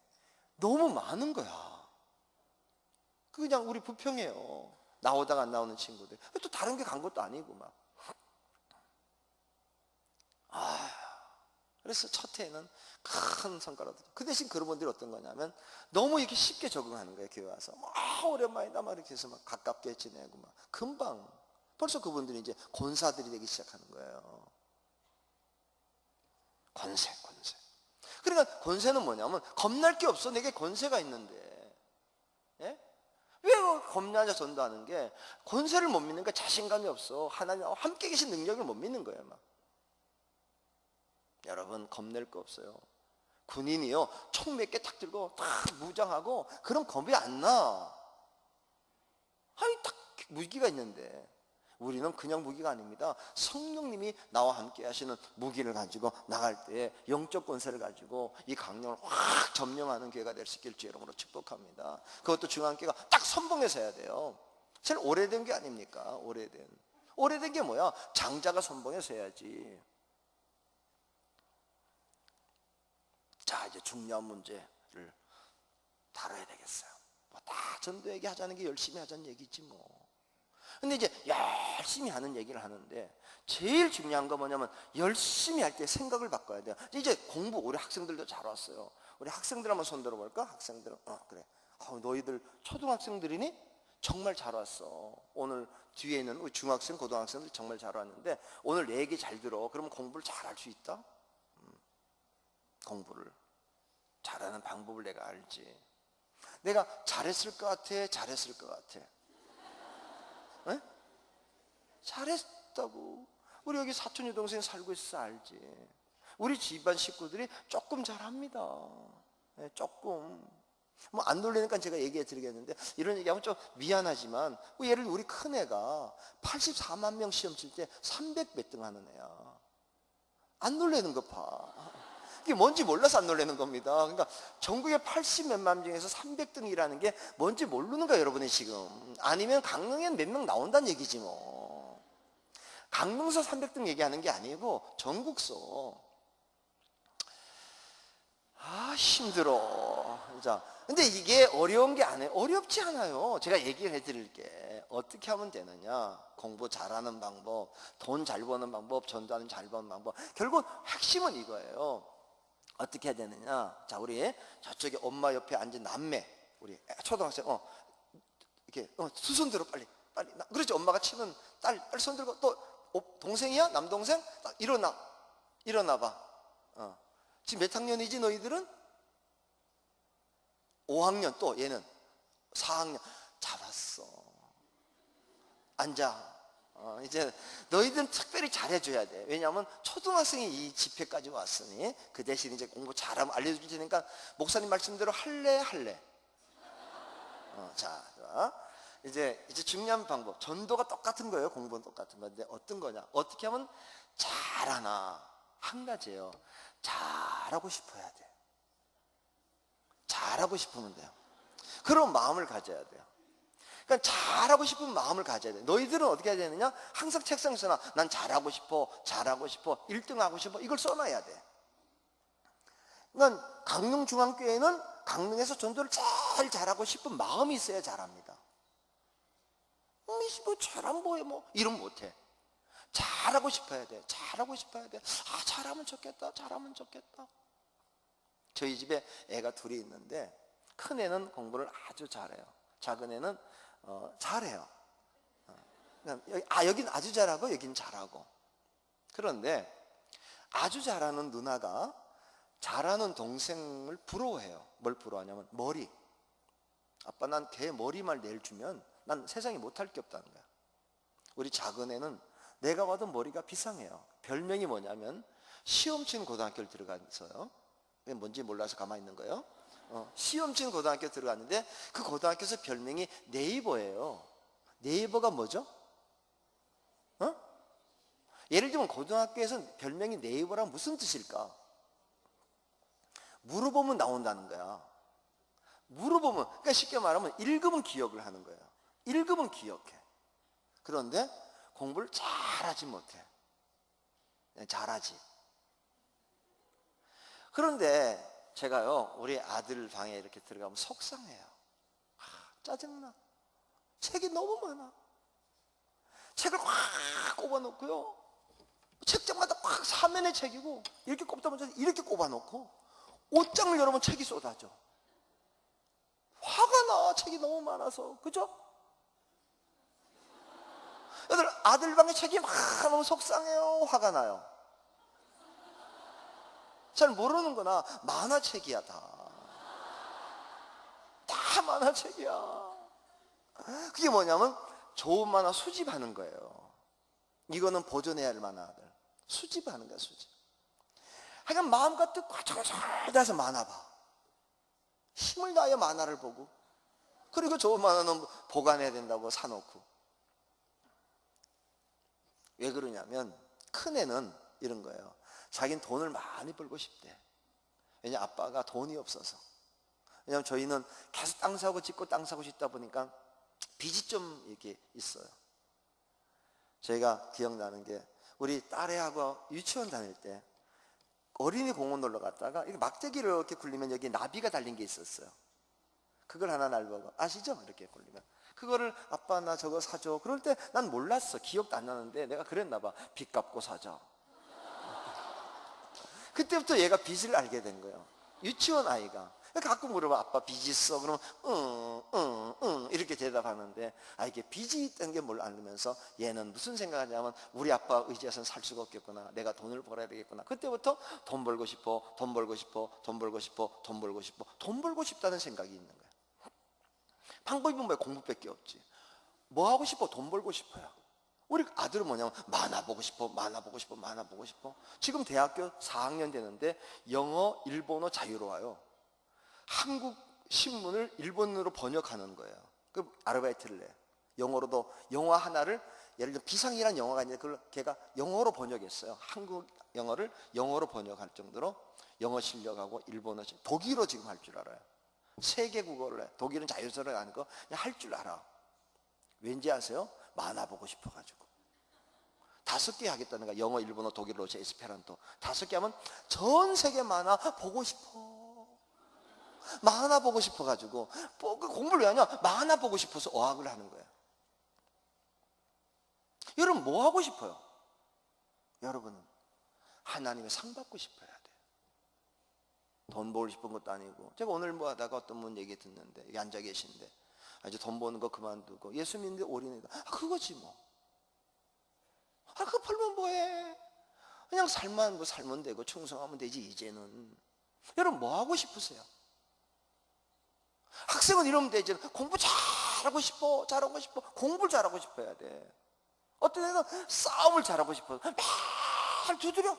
너무 많은 거야. 그냥 우리 부평이에요. 나오다가 안 나오는 친구들. 또 다른 게 간 것도 아니고 막. 그래서 첫 해에는 큰 성과를 얻었죠. 그 대신 그런 분들이 어떤 거냐면 너무 이렇게 쉽게 적응하는 거예요. 교회 와서 오랜만이다 막 이렇게 해서 막 가깝게 지내고 막 금방 벌써 그분들이 이제 권사들이 되기 시작하는 거예요. 권세. 그러니까 권세는 뭐냐면 겁날 게 없어. 내게 권세가 있는데. 예? 왜 겁나냐 전도하는 게 권세를 못 믿는 게 자신감이 없어. 하나님하고 함께 계신 능력을 못 믿는 거예요. 막. 여러분 겁낼 거 없어요. 군인이요 총 몇 개 탁 들고 다 무장하고 그럼 겁이 안 나. 딱 무기가 있는데 우리는 그냥 무기가 아닙니다. 성령님이 나와 함께 하시는 무기를 가지고 나갈 때 영적 권세를 가지고 이 강령을 확 점령하는 교회가 될 수 있길 주 이름으로 축복합니다. 그것도 중앙교회가 딱 선봉해서 해야 돼요. 제일 오래된 게 아닙니까? 오래된 게 뭐야? 장자가 선봉해서 해야지. 자, 이제 중요한 문제를 다뤄야 되겠어요. 다 전도 얘기하자는 게 열심히 하자는 얘기지 뭐. 근데 이제 열심히 하는 얘기를 하는데 제일 중요한 거 뭐냐면 열심히 할 때 생각을 바꿔야 돼요. 이제 공부, 우리 학생들도 잘 왔어요. 우리 학생들 한번 손 들어볼까? 학생들은 그래. 너희들 초등학생들이니? 정말 잘 왔어. 오늘 뒤에 있는 우리 중학생, 고등학생들 정말 잘 왔는데 오늘 내 얘기 잘 들어. 그러면 공부를 잘 할 수 있다? 공부를 잘하는 방법을 내가 알지. 내가 잘했을 것 같아? 잘했을 것 같아? 에? 잘했다고. 우리 여기 사촌 여동생 살고 있어 알지. 우리 집안 식구들이 조금 잘합니다. 네, 조금. 뭐 안 놀리니까 제가 얘기해 드리겠는데 이런 얘기하면 좀 미안하지만 예를 들어 우리 큰애가 84만 명 시험 칠 때 300몇 등 하는 애야. 안 놀래는 거 봐. 이게 뭔지 몰라서 안 놀래는 겁니다. 그러니까 전국에 80몇만 중에서 300등이라는 게 뭔지 모르는 거야 여러분이 지금. 아니면 강릉엔 몇 명 나온다는 얘기지 뭐. 강릉서 300등 얘기하는 게 아니고 전국서. 힘들어. 자, 근데 이게 어려운 게 아니에요. 어렵지 않아요. 제가 얘기를 해드릴게. 어떻게 하면 되느냐. 공부 잘하는 방법, 돈 잘 버는 방법, 전도하는 잘 버는 방법. 결국 핵심은 이거예요. 어떻게 해야 되느냐. 자, 우리 저쪽에 엄마 옆에 앉은 남매, 우리 초등학생, 이렇게 두 손 들어 빨리. 그렇지. 엄마가 치면 딸 손 들고 또 동생이야? 남동생? 일어나 봐. 지금 몇 학년이지 너희들은? 5학년. 또 얘는 4학년. 잘했어. 앉아. 이제 너희들은 특별히 잘해줘야 돼. 왜냐하면 초등학생이 이 집회까지 왔으니 그 대신 이제 공부 잘하면 알려줄 테니까 목사님 말씀대로 할래. 자, 이제 중요한 방법. 전도가 똑같은 거예요. 공부는 똑같은 건데 어떤 거냐? 어떻게 하면 잘하나? 한 가지예요. 잘하고 싶어야 돼. 잘하고 싶으면 돼요. 그런 마음을 가져야 돼요. 그러니까 잘하고 싶은 마음을 가져야 돼. 너희들은 어떻게 해야 되느냐? 항상 책상에 써놔. 난 잘하고 싶어, 1등 하고 싶어. 이걸 써놔야 돼. 그러니까 강릉중앙교회는 강릉에서 전도를 제일 잘하고 싶은 마음이 있어야 잘합니다. 뭐 잘한 뭐해 뭐 이러면 못해. 잘하고 싶어야 돼. 잘하고 싶어야 돼. 잘하면 좋겠다. 저희 집에 애가 둘이 있는데 큰 애는 공부를 아주 잘해요. 작은 애는 잘해요. 여긴 아주 잘하고 여긴 잘하고. 그런데 아주 잘하는 누나가 잘하는 동생을 부러워해요. 뭘 부러워하냐면 머리. 아빠 난 걔 머리만 내주면 난 세상에 못할 게 없다는 거야. 우리 작은 애는 내가 봐도 머리가 비상해요. 별명이 뭐냐면 시험 치는 고등학교를 들어갔어요. 그게 뭔지 몰라서 가만히 있는 거예요. 시험 치는 고등학교 들어갔는데 그 고등학교에서 별명이 네이버예요. 네이버가 뭐죠? 예를 들면 고등학교에서 별명이 네이버란 무슨 뜻일까? 물어보면 나온다는 거야. 물어보면, 그러니까 쉽게 말하면 읽으면 기억을 하는 거예요. 읽으면 기억해. 그런데 공부를 잘하지 못해. 그냥 잘하지. 그런데 제가요, 우리 아들 방에 이렇게 들어가면 속상해요. 짜증나. 책이 너무 많아. 책을 확 꼽아놓고요. 책장마다 확 사면의 책이고, 이렇게 꼽다 보면 이렇게 꼽아놓고, 옷장을 열어보면 책이 쏟아져. 화가 나. 책이 너무 많아서. 그죠? 아들 방에 책이 많으면 속상해요. 화가 나요. 잘 모르는구나. 만화책이야 다 만화책이야. 그게 뭐냐면 좋은 만화 수집하는 거예요. 이거는 보존해야 할 만화들 수집하는 거야. 수집. 하여간 마음과 뜻과 정성을 다해서 만화 봐. 힘을 다해 만화를 보고, 그리고 좋은 만화는 보관해야 된다고 사놓고. 왜 그러냐면 큰 애는 이런 거예요. 자기는 돈을 많이 벌고 싶대. 왜냐면 아빠가 돈이 없어서. 왜냐면 저희는 계속 땅 사고 짓고 땅 사고 짓다 보니까 빚이 좀 이렇게 있어요. 저희가 기억나는 게 우리 딸애하고 유치원 다닐 때 어린이 공원 놀러 갔다가 막대기를 이렇게 굴리면 여기 나비가 달린 게 있었어요. 그걸 하나 날보고 아시죠? 이렇게 굴리면 그거를 아빠 나 저거 사줘. 그럴 때 난 몰랐어. 기억도 안 나는데 내가 그랬나 봐. 빚 갚고 사자. 그때부터 얘가 빚을 알게 된 거예요. 유치원 아이가. 가끔 물어봐. 아빠 빚 있어? 그러면 응 이렇게 대답하는데 이게 빚이 있다는 게 뭘 알면서 얘는 무슨 생각하냐면 우리 아빠 의지해서는 살 수가 없겠구나. 내가 돈을 벌어야 되겠구나. 그때부터 돈 벌고 싶어. 돈 벌고 싶다는 생각이 있는 거예요. 방법이 뭐야? 공부밖에 없지. 뭐 하고 싶어? 돈 벌고 싶어요. 우리 아들은 뭐냐면 만화 보고 싶어. 지금 대학교 4학년 되는데 영어, 일본어 자유로워요. 한국 신문을 일본어로 번역하는 거예요. 그 아르바이트를 내. 영어로도 영화 하나를 예를 들어 비상이라는 영화가 있는데 그걸 걔가 영어로 번역했어요. 한국 영어를 영어로 번역할 정도로 영어 실력하고 일본어, 독일어 지금 할 줄 알아요. 세계 국어를 해. 독일은 자유스러워 하는 거 그냥 할 줄 알아. 왠지 아세요? 만화 보고 싶어가지고 5개 하겠다는 거야. 영어, 일본어, 독일, 러시아, 에스페란토 5개 하면 전 세계 만화 보고 싶어. 만화 보고 싶어가지고 공부를 왜 하냐? 만화 보고 싶어서 어학을 하는 거예요. 여러분 뭐 하고 싶어요? 여러분은 하나님의 상 받고 싶어야 돼요. 돈 벌고 싶은 것도 아니고. 제가 오늘 뭐 하다가 어떤 분 얘기 듣는데 여기 앉아 계신데 이제 돈 버는 거 그만두고 예수 믿는데 올인해다. 그거지 뭐. 그거 팔면 뭐해? 그냥 살면 되고 충성하면 되지. 이제는 여러분 뭐 하고 싶으세요? 학생은 이러면 되지. 공부 잘하고 싶어. 공부를 잘하고 싶어야 돼. 어떤 애는 싸움을 잘하고 싶어. 맨날 두드려.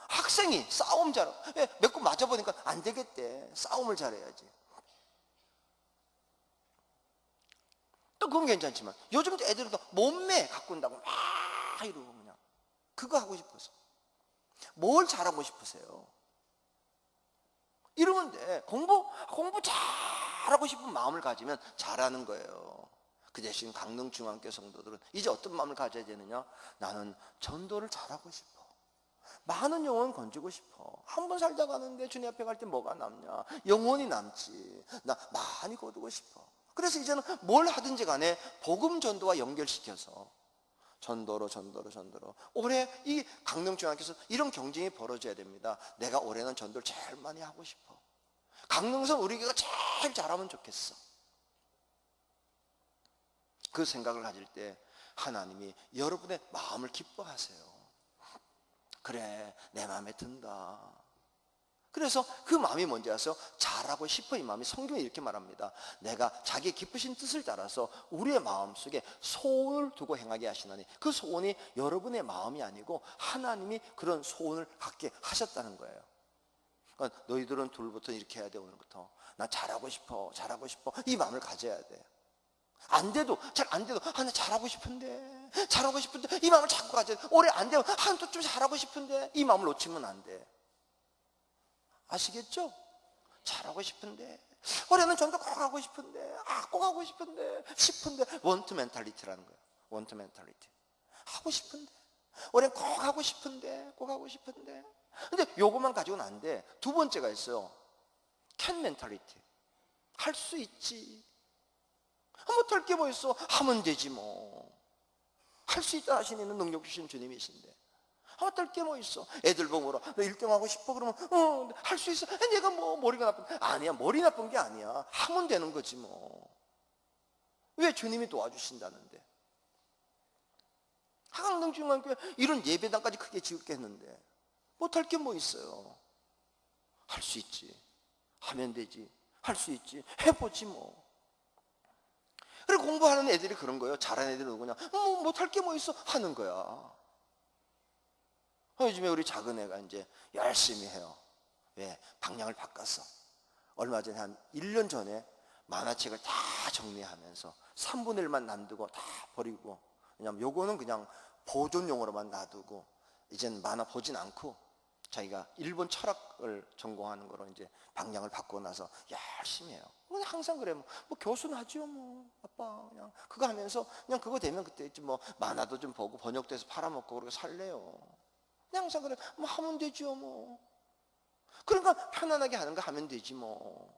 학생이 싸움 잘하고, 몇 번 맞아보니까 안 되겠대. 싸움을 잘해야지. 또 그건 괜찮지만 요즘 애들은 또 몸매 가꾼다고 막 이러고 그냥 그거 하고 싶어서. 뭘 잘하고 싶으세요? 이러면 돼. 공부 잘하고 싶은 마음을 가지면 잘하는 거예요. 그 대신 강릉중앙교 성도들은 이제 어떤 마음을 가져야 되느냐? 나는 전도를 잘하고 싶어. 많은 영혼 건지고 싶어. 한 번 살다 가는데 주님 앞에 갈 때 뭐가 남냐? 영혼이 남지. 나 많이 거두고 싶어. 그래서 이제는 뭘 하든지 간에 복음 전도와 연결시켜서 전도로. 올해 이 강릉중앙교에서 이런 경쟁이 벌어져야 됩니다. 내가 올해는 전도를 제일 많이 하고 싶어. 강릉선 우리 교회가 제일 잘하면 좋겠어. 그 생각을 가질 때 하나님이 여러분의 마음을 기뻐하세요. 그래, 내 마음에 든다. 그래서 그 마음이 뭔지 아세요? 잘하고 싶어. 이 마음이 성경에 이렇게 말합니다. 내가 자기 기쁘신 뜻을 따라서 우리의 마음속에 소원을 두고 행하게 하시나니, 그 소원이 여러분의 마음이 아니고 하나님이 그런 소원을 갖게 하셨다는 거예요. 그러니까 너희들은 둘부터 이렇게 해야 돼. 오늘부터 나 잘하고 싶어 이 마음을 가져야 돼. 잘 안 돼도 나 잘하고 싶은데 이 마음을 자꾸 가져야 돼. 올해 안 되면 또 좀 잘하고 싶은데 이 마음을 놓치면 안 돼. 아시겠죠? 잘하고 싶은데 올해는 전도 꼭 하고 싶은데 꼭 하고 싶은데 원투 멘탈리티라는 거예요. 원투 멘탈리티. 하고 싶은데 올해는 꼭 하고 싶은데 근데 요것만 가지고는 안 돼. 두 번째가 있어요. 캔 멘탈리티. 할 수 있지. 못할 게 뭐 있어. 하면 되지 뭐. 할 수 있다 하시는 능력 주신 주님이신데 못할 게 뭐 있어. 애들 보므로 너 1등 하고 싶어 그러면 할 수 있어. 내가 뭐 머리가 나쁜. 아니야, 머리 나쁜 게 아니야. 하면 되는 거지 뭐. 왜? 주님이 도와주신다는데. 강릉중앙교회 이런 예배당까지 크게 지을게 했는데 못할 게 뭐 있어요. 할 수 있지. 하면 되지. 할 수 있지. 해보지 뭐. 그리고 공부하는 애들이 그런 거예요. 잘하는 애들은 누구냐? 못할 게 뭐 있어. 하는 거야. 요즘에 우리 작은 애가 이제 열심히 해요. 왜? 방향을 바꿨어. 얼마 전에 한 1년 전에 만화책을 다 정리하면서 3분의 1만 남두고 다 버리고, 왜냐면 요거는 그냥 보존용으로만 놔두고 이젠 만화 보진 않고 자기가 일본 철학을 전공하는 거로 이제 방향을 바꾸고 나서 열심히 해요. 항상 그래. 뭐 교수는 하죠 뭐. 아빠 그냥 그거 하면서 그냥 그거 되면 그때 뭐 만화도 좀 보고 번역돼서 팔아먹고 그러고 살래요. 그냥 항상 그래. 뭐 하면 되죠 뭐. 그러니까 편안하게 하는 거 하면 되지 뭐.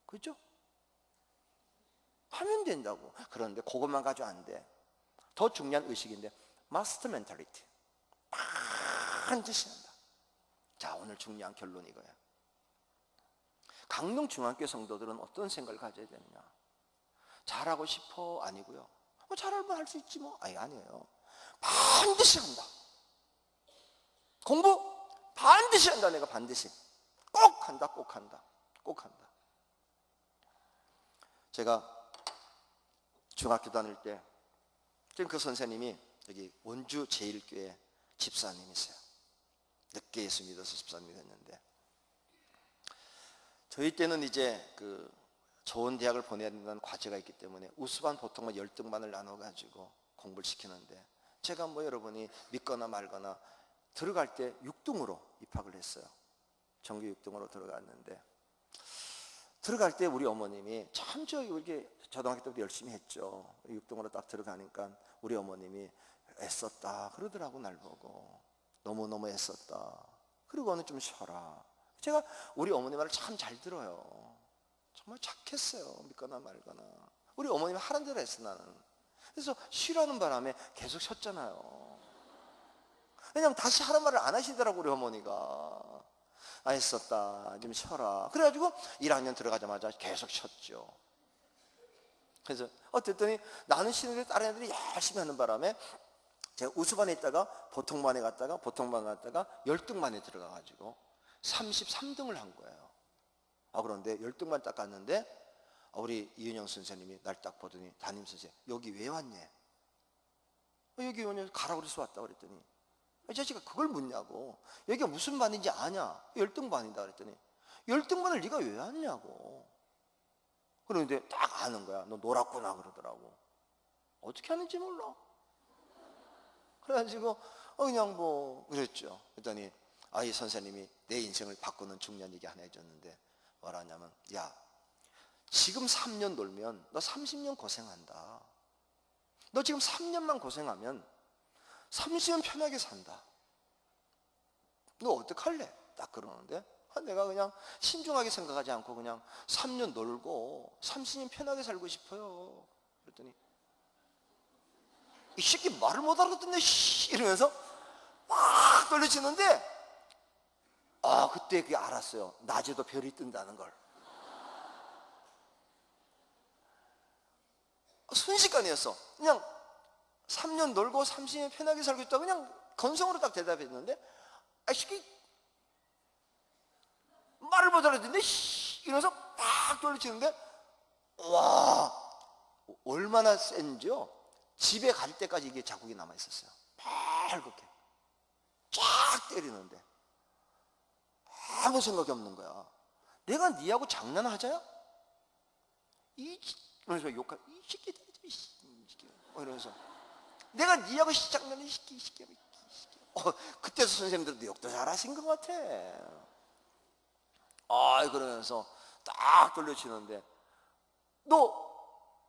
그죠? 하면 된다고. 그런데 그것만 가지고 안 돼. 더 중요한 의식인데 마스터 멘탈리티. 반드시 한다. 자, 오늘 중요한 결론이 이거야. 강릉중앙교 성도들은 어떤 생각을 가져야 되느냐? 잘하고 싶어? 아니고요. 잘하면 할 수 있지 뭐. 아니에요. 반드시 한다. 공부 반드시 한다. 내가 반드시 꼭 한다. 제가 중학교 다닐 때 지금 그 선생님이 여기 원주 제1교회 집사님이세요. 늦게 예수 믿어서 집사님이 됐는데, 저희 때는 이제 그 좋은 대학을 보내야 된다는 과제가 있기 때문에 우수반 보통만 10등반을 나눠가지고 공부를 시키는데, 제가 뭐 여러분이 믿거나 말거나 들어갈 때 6등으로 입학을 했어요. 정규 6등으로 들어갔는데, 들어갈 때 우리 어머님이 참 이렇게 초등학교 때부터 열심히 했죠. 6등으로 딱 들어가니까 우리 어머님이 애썼다 그러더라고. 날 보고 너무너무 애썼다. 그리고는 좀 쉬어라. 제가 우리 어머니 말을 참 잘 들어요. 정말 착했어요. 믿거나 말거나. 우리 어머님이 하는 대로 했어 나는. 그래서 쉬라는 바람에 계속 쉬었잖아요. 왜냐면 다시 하는 말을 안 하시더라고 우리 어머니가. 애썼다 좀 쉬어라. 그래가지고 1학년 들어가자마자 계속 쉬었죠. 그래서 어쨌더니 나는 쉬는데 다른 애들이 열심히 하는 바람에 제가 우수반에 있다가 보통반에 갔다가 보통반 갔다가 열등반에 들어가가지고 33등을 한 거예요. 그런데 열등반 딱 갔는데 우리 이은영 선생님이 날 딱 보더니 담임 선생 여기 왜 왔냐? 여기 오늘 가라고 그래서 왔다 그랬더니 이 자식아 그걸 묻냐고. 여기가 무슨 반인지 아냐? 열등반이다 그랬더니 열등반을 네가 왜 왔냐고. 그런데 딱 아는 거야. 너 놀았구나 그러더라고. 어떻게 하는지 몰라. 그래가지고 그냥 뭐 그랬죠. 그랬더니 이 선생님이 내 인생을 바꾸는 중요한 얘기 하나 해줬는데 뭐라 하냐면 야 지금 3년 놀면 너 30년 고생한다. 너 지금 3년만 고생하면 30년 편하게 산다. 너 어떡할래? 딱 그러는데 내가 그냥 신중하게 생각하지 않고 그냥 3년 놀고 30년 편하게 살고 싶어요. 그랬더니 이 새끼 말을 못 알아듣네 이러면서 막 떨려지는데 그때 그게 알았어요. 낮에도 별이 뜬다는 걸. 순식간이었어. 그냥 3년 놀고 30년 편하게 살고 있다고 그냥 건성으로 딱 대답했는데 이 새끼 말을 못 알아듣네 이러면서 막 떨려지는데 와 얼마나 센지요. 집에 갈 때까지 이게 자국이 남아 있었어요. 빨갛게 쫙 때리는데 아무 생각이 없는 거야. 내가 니하고 장난하자야? 이러면서 욕하 이 새끼 이러면서 내가 니하고 장난을 이 새끼 그때도 선생님들도 욕도 잘하신 것 같아. 그러면서 딱 돌려치는데 너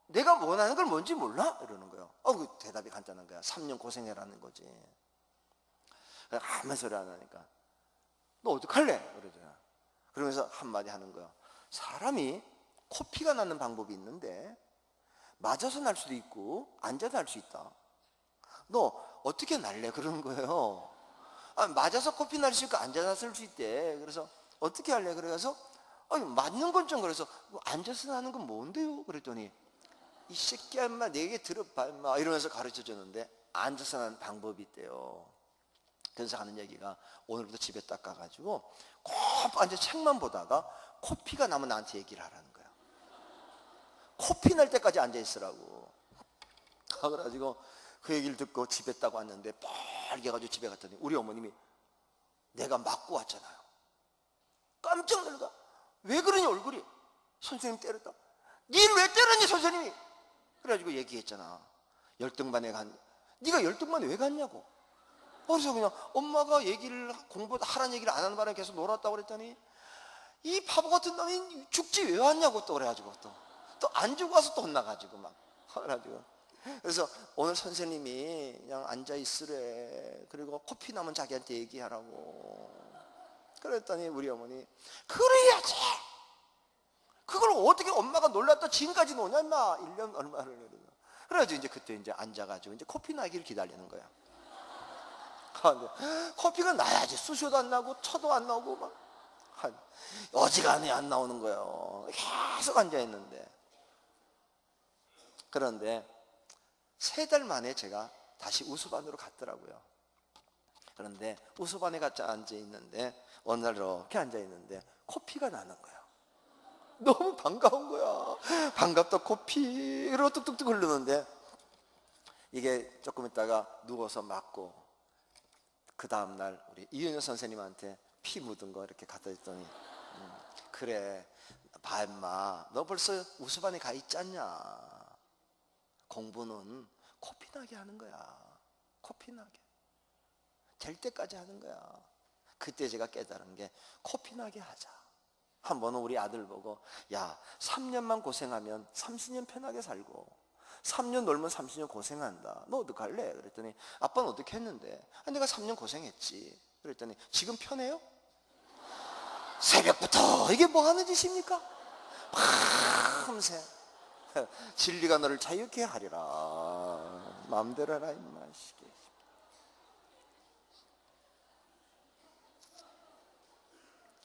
내가 원하는 걸 뭔지 몰라? 이러는 거예요. 그 대답이 간단한 거야. 3년 고생해라는 거지. 아무 소리 안 하니까 너 어떡할래? 그러잖아. 그러면서 한마디 하는 거야. 사람이 코피가 나는 방법이 있는데 맞아서 날 수도 있고 앉아서 날 수 있다. 너 어떻게 날래? 그러는 거예요. 맞아서 코피 날 수 있고 앉아서 날 수 있대. 그래서 어떻게 할래? 그래서 맞는 건 좀 그래서 앉아서 나는 건 뭔데요? 그랬더니 이 새끼야 인마 내 얘기 들어봐 인마 이러면서 가르쳐 줬는데 앉아서 나는 방법이 있대요. 그래서 하는 얘기가 오늘부터 집에 딱 가가지고 꼭 앉아 책만 보다가 코피가 나면 나한테 얘기를 하라는 거야. 코피 날 때까지 앉아 있으라고. 그래가지고 그 얘기를 듣고 집에 딱 왔는데 빨개가지고 집에 갔더니 우리 어머님이 내가 맞고 왔잖아요. 깜짝 놀라. 왜 그러니 얼굴이. 선생님 때렸다. 니를 왜 때렸니 선생님이. 그래가지고 얘기했잖아. 열등반에 네가 열등반에 왜 갔냐고. 그래서 그냥 엄마가 얘기를 공부하라는 얘기를 안 하는 바람에 계속 놀았다고 그랬더니 이 바보 같은 놈이 죽지 왜 왔냐고 또 그래가지고 또 안 주고 와서 또 혼나가지고 막 그래가지고 그래서 오늘 선생님이 그냥 앉아 있으래. 그리고 코피 나면 자기한테 얘기하라고. 그랬더니 우리 어머니 그래야지. 그걸 어떻게 엄마가 놀랐다 지금까지 노냐 인마. 1년 얼마를. 그래가지고 이제 그때 이제 앉아가지고 이제 코피 나기를 기다리는 거야. 코피가 나야지 쑤셔도 안 나고 쳐도 안 나오고 막 어지간히 안 나오는 거예요. 계속 앉아있는데. 그런데 3달 만에 제가 다시 우수반으로 갔더라고요. 그런데 우수반에 같이 앉아있는데 어느 날 이렇게 앉아있는데 코피가 나는 거예요. 너무 반가운 거야. 반갑다 코피 이러고 뚝뚝뚝 흐르는데 이게 조금 있다가 누워서 맞고 그 다음날 우리 이은여 선생님한테 피 묻은 거 이렇게 갖다 줬더니 그래 봐 임마 너 벌써 우수반에 가 있잖냐. 공부는 코피 나게 하는 거야. 코피 나게 될 때까지 하는 거야. 그때 제가 깨달은 게 코피 나게 하자. 한 번은 우리 아들 보고 야 3년만 고생하면 30년 편하게 살고 3년 놀면 30년 고생한다. 너 어떡할래? 그랬더니 아빠는 어떻게 했는데? 내가 3년 고생했지. 그랬더니 지금 편해요? 새벽부터 이게 뭐 하는 짓입니까? 밤새 진리가 너를 자유케 하리라. 마음대로 해라 임마.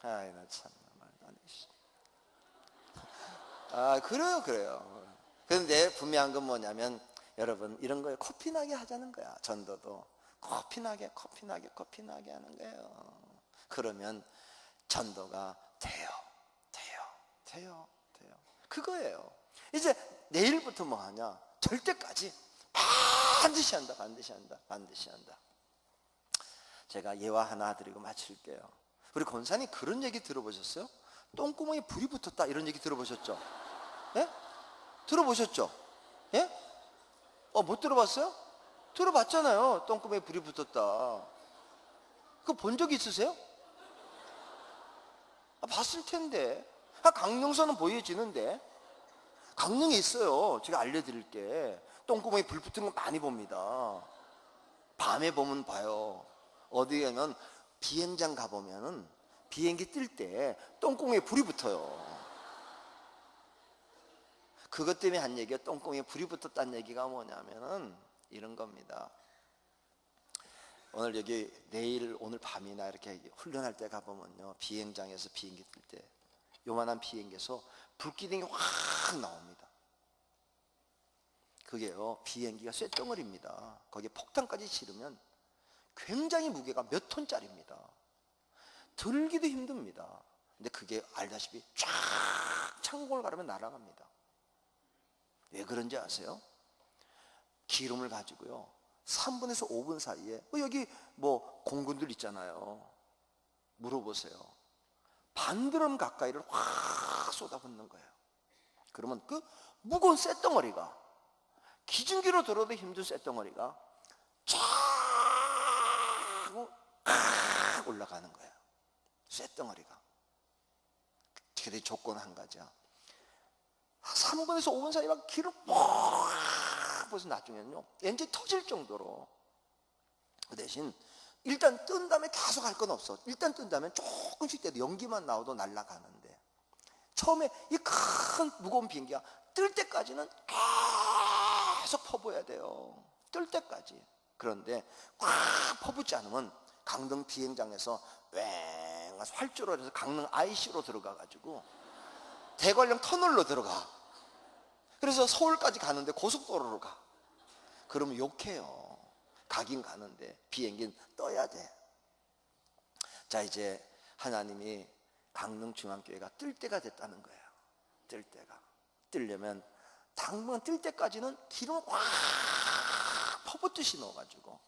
아이 나 참나 말도 안 해. 그래요. 그런데 분명한 건 뭐냐면 여러분 이런 거에 코피나게 하자는 거야. 전도도 코피나게 하는 거예요. 그러면 전도가 돼요. 그거예요. 이제 내일부터 뭐 하냐? 절대까지 반드시 한다. 제가 예화 하나 드리고 마칠게요. 우리 권사님 그런 얘기 들어보셨어요? 똥구멍에 불이 붙었다 이런 얘기 들어보셨죠? 예? 들어보셨죠? 예? 못 들어봤어요? 들어봤잖아요. 똥구멍에 불이 붙었다. 그거 본 적 있으세요? 봤을 텐데. 강릉서는 보여지는데. 강릉에 있어요. 제가 알려드릴게. 똥구멍에 불 붙은 거 많이 봅니다. 밤에 보면 봐요. 어디 가면 비행장 가보면은 비행기 뜰 때 똥구멍에 불이 붙어요. 그것 때문에 한 얘기가 똥구멍에 불이 붙었다는 얘기가 뭐냐면은 이런 겁니다. 오늘 여기 오늘 밤이나 이렇게 훈련할 때 가보면요, 비행장에서 비행기 뜰 때 요만한 비행기에서 불기둥이 확 나옵니다. 그게요, 비행기가 쇳덩어리입니다. 거기에 폭탄까지 실으면 굉장히 무게가 몇 톤짜리입니다. 들기도 힘듭니다. 근데 그게 알다시피 쫙 창공을 가르면 날아갑니다. 왜 그런지 아세요? 기름을 가지고요 3분에서 5분 사이에 여기 뭐 공군들 있잖아요. 물어보세요. 반드럼 가까이를 확 쏟아붓는 거예요. 그러면 그 무거운 쇳덩어리가, 기중기로 들어도 힘든 쇳덩어리가 쫙 올라가는 거예요. 쇳덩어리가. 그게 조건 한 가지야. 3분에서 5분 사이 막 기름 팍 벌써 나중에는요 엔진 터질 정도로. 그 대신 일단 뜬 다음에 계속 할 건 없어. 일단 뜬 다음에 조금씩 돼도 연기만 나와도 날아가는데, 처음에 이 큰 무거운 비행기가 뜰 때까지는 계속 퍼부어야 돼요. 뜰 때까지. 그런데 꽉 퍼붓지 않으면 강릉 비행장에서 왱 활주로 해서 강릉 IC로 들어가가지고 대관령 터널로 들어가. 그래서 서울까지 가는데 고속도로로 가. 그러면 욕해요. 가긴 가는데 비행기는 떠야 돼. 자, 이제 하나님이 강릉중앙교회가 뜰 때가 됐다는 거예요. 뜰 때가. 뜨려면 당분 뜰 때까지는 기름을 확 퍼붓듯이 넣어가지고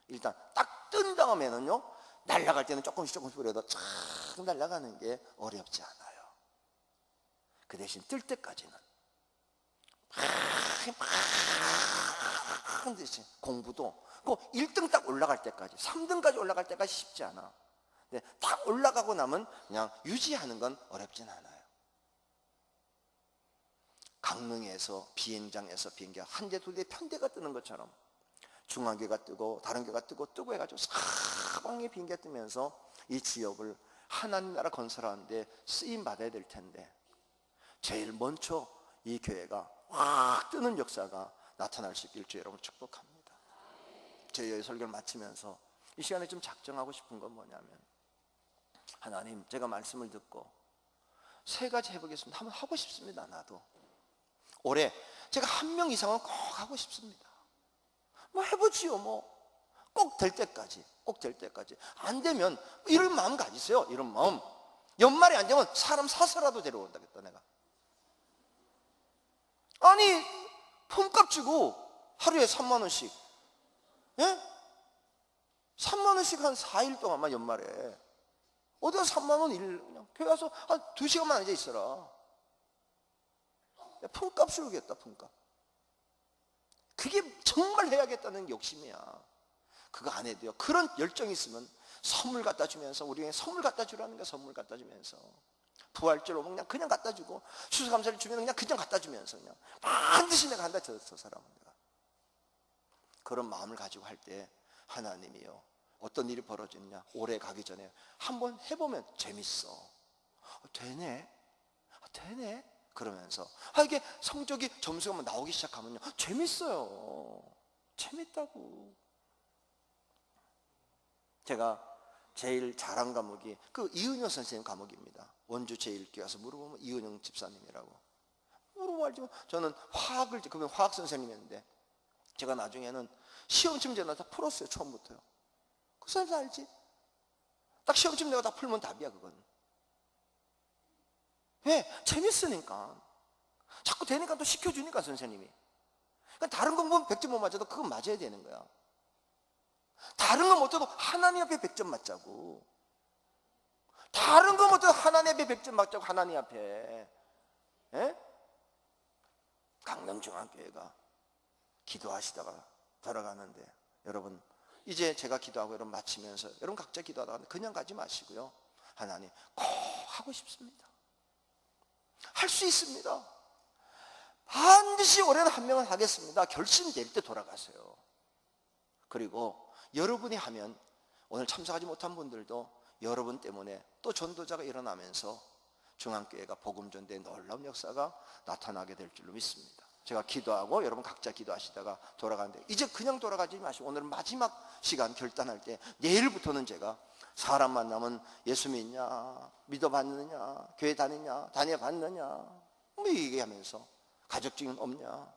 일단 딱 뜬 다음에는요 날아갈 때는 조금씩 뿌려도 쫙 날아가는 게 어렵지 않아요. 그 대신 뜰 때까지는 막 대신 공부도 그 1등 딱 올라갈 때까지, 3등까지 올라갈 때까지 쉽지 않아. 근데 딱 올라가고 나면 그냥 유지하는 건 어렵진 않아요. 강릉에서 비행장에서 비행기가 한 대, 두 대, 편대가 뜨는 것처럼 중앙교회가 뜨고 다른 교회가 뜨고 해가지고 사방에 비행기가 뜨면서 이 지역을 하나님 나라 건설하는데 쓰임 받아야 될 텐데, 제일 먼저 이 교회가 확 뜨는 역사가 나타날 수 있길 주 여러분 축복합니다. 저희 설교를 마치면서 이 시간에 좀 작정하고 싶은 건 뭐냐면, 하나님, 제가 말씀을 듣고 세 가지 해보겠습니다. 한번 하고 싶습니다. 나도 올해 제가 1명 이상은 꼭 하고 싶습니다. 뭐 해보지요. 뭐 꼭 될 때까지, 꼭 될 때까지. 안 되면 이런 마음 가지세요. 이런 마음. 연말에 안 되면 사람 사서라도 데려온다겠다 내가. 아니 폼값 주고 하루에 3만 원씩, 예? 3만 원씩 한 4일 동안만 연말에 어디가 3만 원 그냥 교회 와서 한 2시간만 앉아 있어라. 폼값 주겠다. 폼값. 그게 정말 해야겠다는 욕심이야. 그거 안 해도요, 그런 열정이 있으면 선물 갖다 주면서, 우리에게 선물 갖다 주라는 거야. 선물 갖다 주면서 부활절 오면 그냥 갖다 주고, 추수감사를 주면 그냥 갖다 주면서 그냥 반드시 내가 한다. 저 사람은 내가 그런 마음을 가지고 할 때 하나님이요 어떤 일이 벌어지느냐, 오래 가기 전에 한번 해보면 재밌어. 되네 그러면서 이게 성적이 점수가 나오기 시작하면요 재밌어요. 재밌다고. 제가 제일 잘한 과목이 그 이은영 선생님 과목입니다. 원주 제1교회 와서 물어보면 이은영 집사님이라고 물어봐가지고, 저는 화학을, 그분 화학 선생님이었는데 제가 나중에는 시험침 제가 다 풀었어요. 처음부터요. 그 사람 다 알지? 딱 시험침 내가 다 풀면 답이야 그건. 왜? 재밌으니까. 자꾸 되니까 또 시켜주니까 선생님이. 그러니까 다른 공부는 100점 못 맞아도 그건 맞아야 되는 거야. 다른 건 못해도 하나님 앞에 100점 맞자고. 다른 건 못해도 하나님 앞에 100점 맞자고. 하나님 앞에. 예? 강남중앙교회가 기도하시다가 돌아가는데, 여러분 이제 제가 기도하고 여러분 마치면서 여러분 각자 기도하다가 그냥 가지 마시고요, 하나님 꼭 하고 싶습니다. 할 수 있습니다. 반드시 올해는 한 명은 하겠습니다. 결심될 때 돌아가세요. 그리고 여러분이 하면 오늘 참석하지 못한 분들도 여러분 때문에 또 전도자가 일어나면서 중앙교회가 복음전도의 놀라운 역사가 나타나게 될 줄로 믿습니다. 제가 기도하고 여러분 각자 기도하시다가 돌아가는데, 이제 그냥 돌아가지 마시고 오늘은 마지막 시간 결단할 때, 내일부터는 제가 사람 만나면 예수 믿냐, 믿어봤느냐, 교회 다니냐, 다녀봤느냐 뭐 얘기하면서 가족 증인 없냐,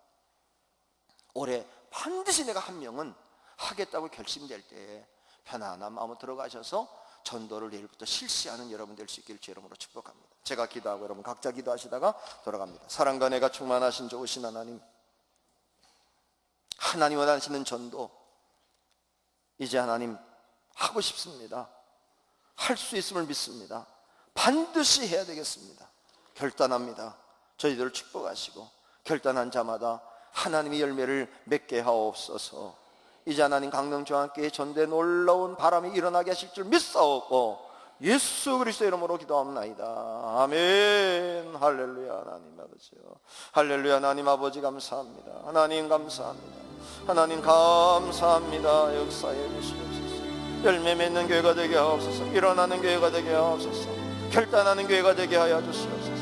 올해 반드시 내가 한 명은 하겠다고 결심될 때 편안한 마음으로 들어가셔서 전도를 내일부터 실시하는 여러분 될 수 있기를 주 이름으로 축복합니다. 제가 기도하고 여러분 각자 기도하시다가 돌아갑니다. 사랑과 은혜가 충만하신 좋으신 하나님, 하나님 원하시는 전도 이제 하나님 하고 싶습니다. 할 수 있음을 믿습니다. 반드시 해야 되겠습니다. 결단합니다. 저희들을 축복하시고 결단한 자마다 하나님의 열매를 맺게 하옵소서. 이제 하나님 강릉중앙교회 전도에 놀라운 바람이 일어나게 하실 줄 믿사옵고 예수 그리스도 이름으로 기도합나이다. 아멘. 할렐루야. 하나님 아버지요, 할렐루야. 하나님 아버지 감사합니다. 하나님 감사합니다. 하나님 감사합니다. 역사해 주시옵소서. 열매 맺는 교회가 되게 하옵소서. 일어나는 교회가 되게 하옵소서. 결단하는 교회가 되게 하여 주시옵소서.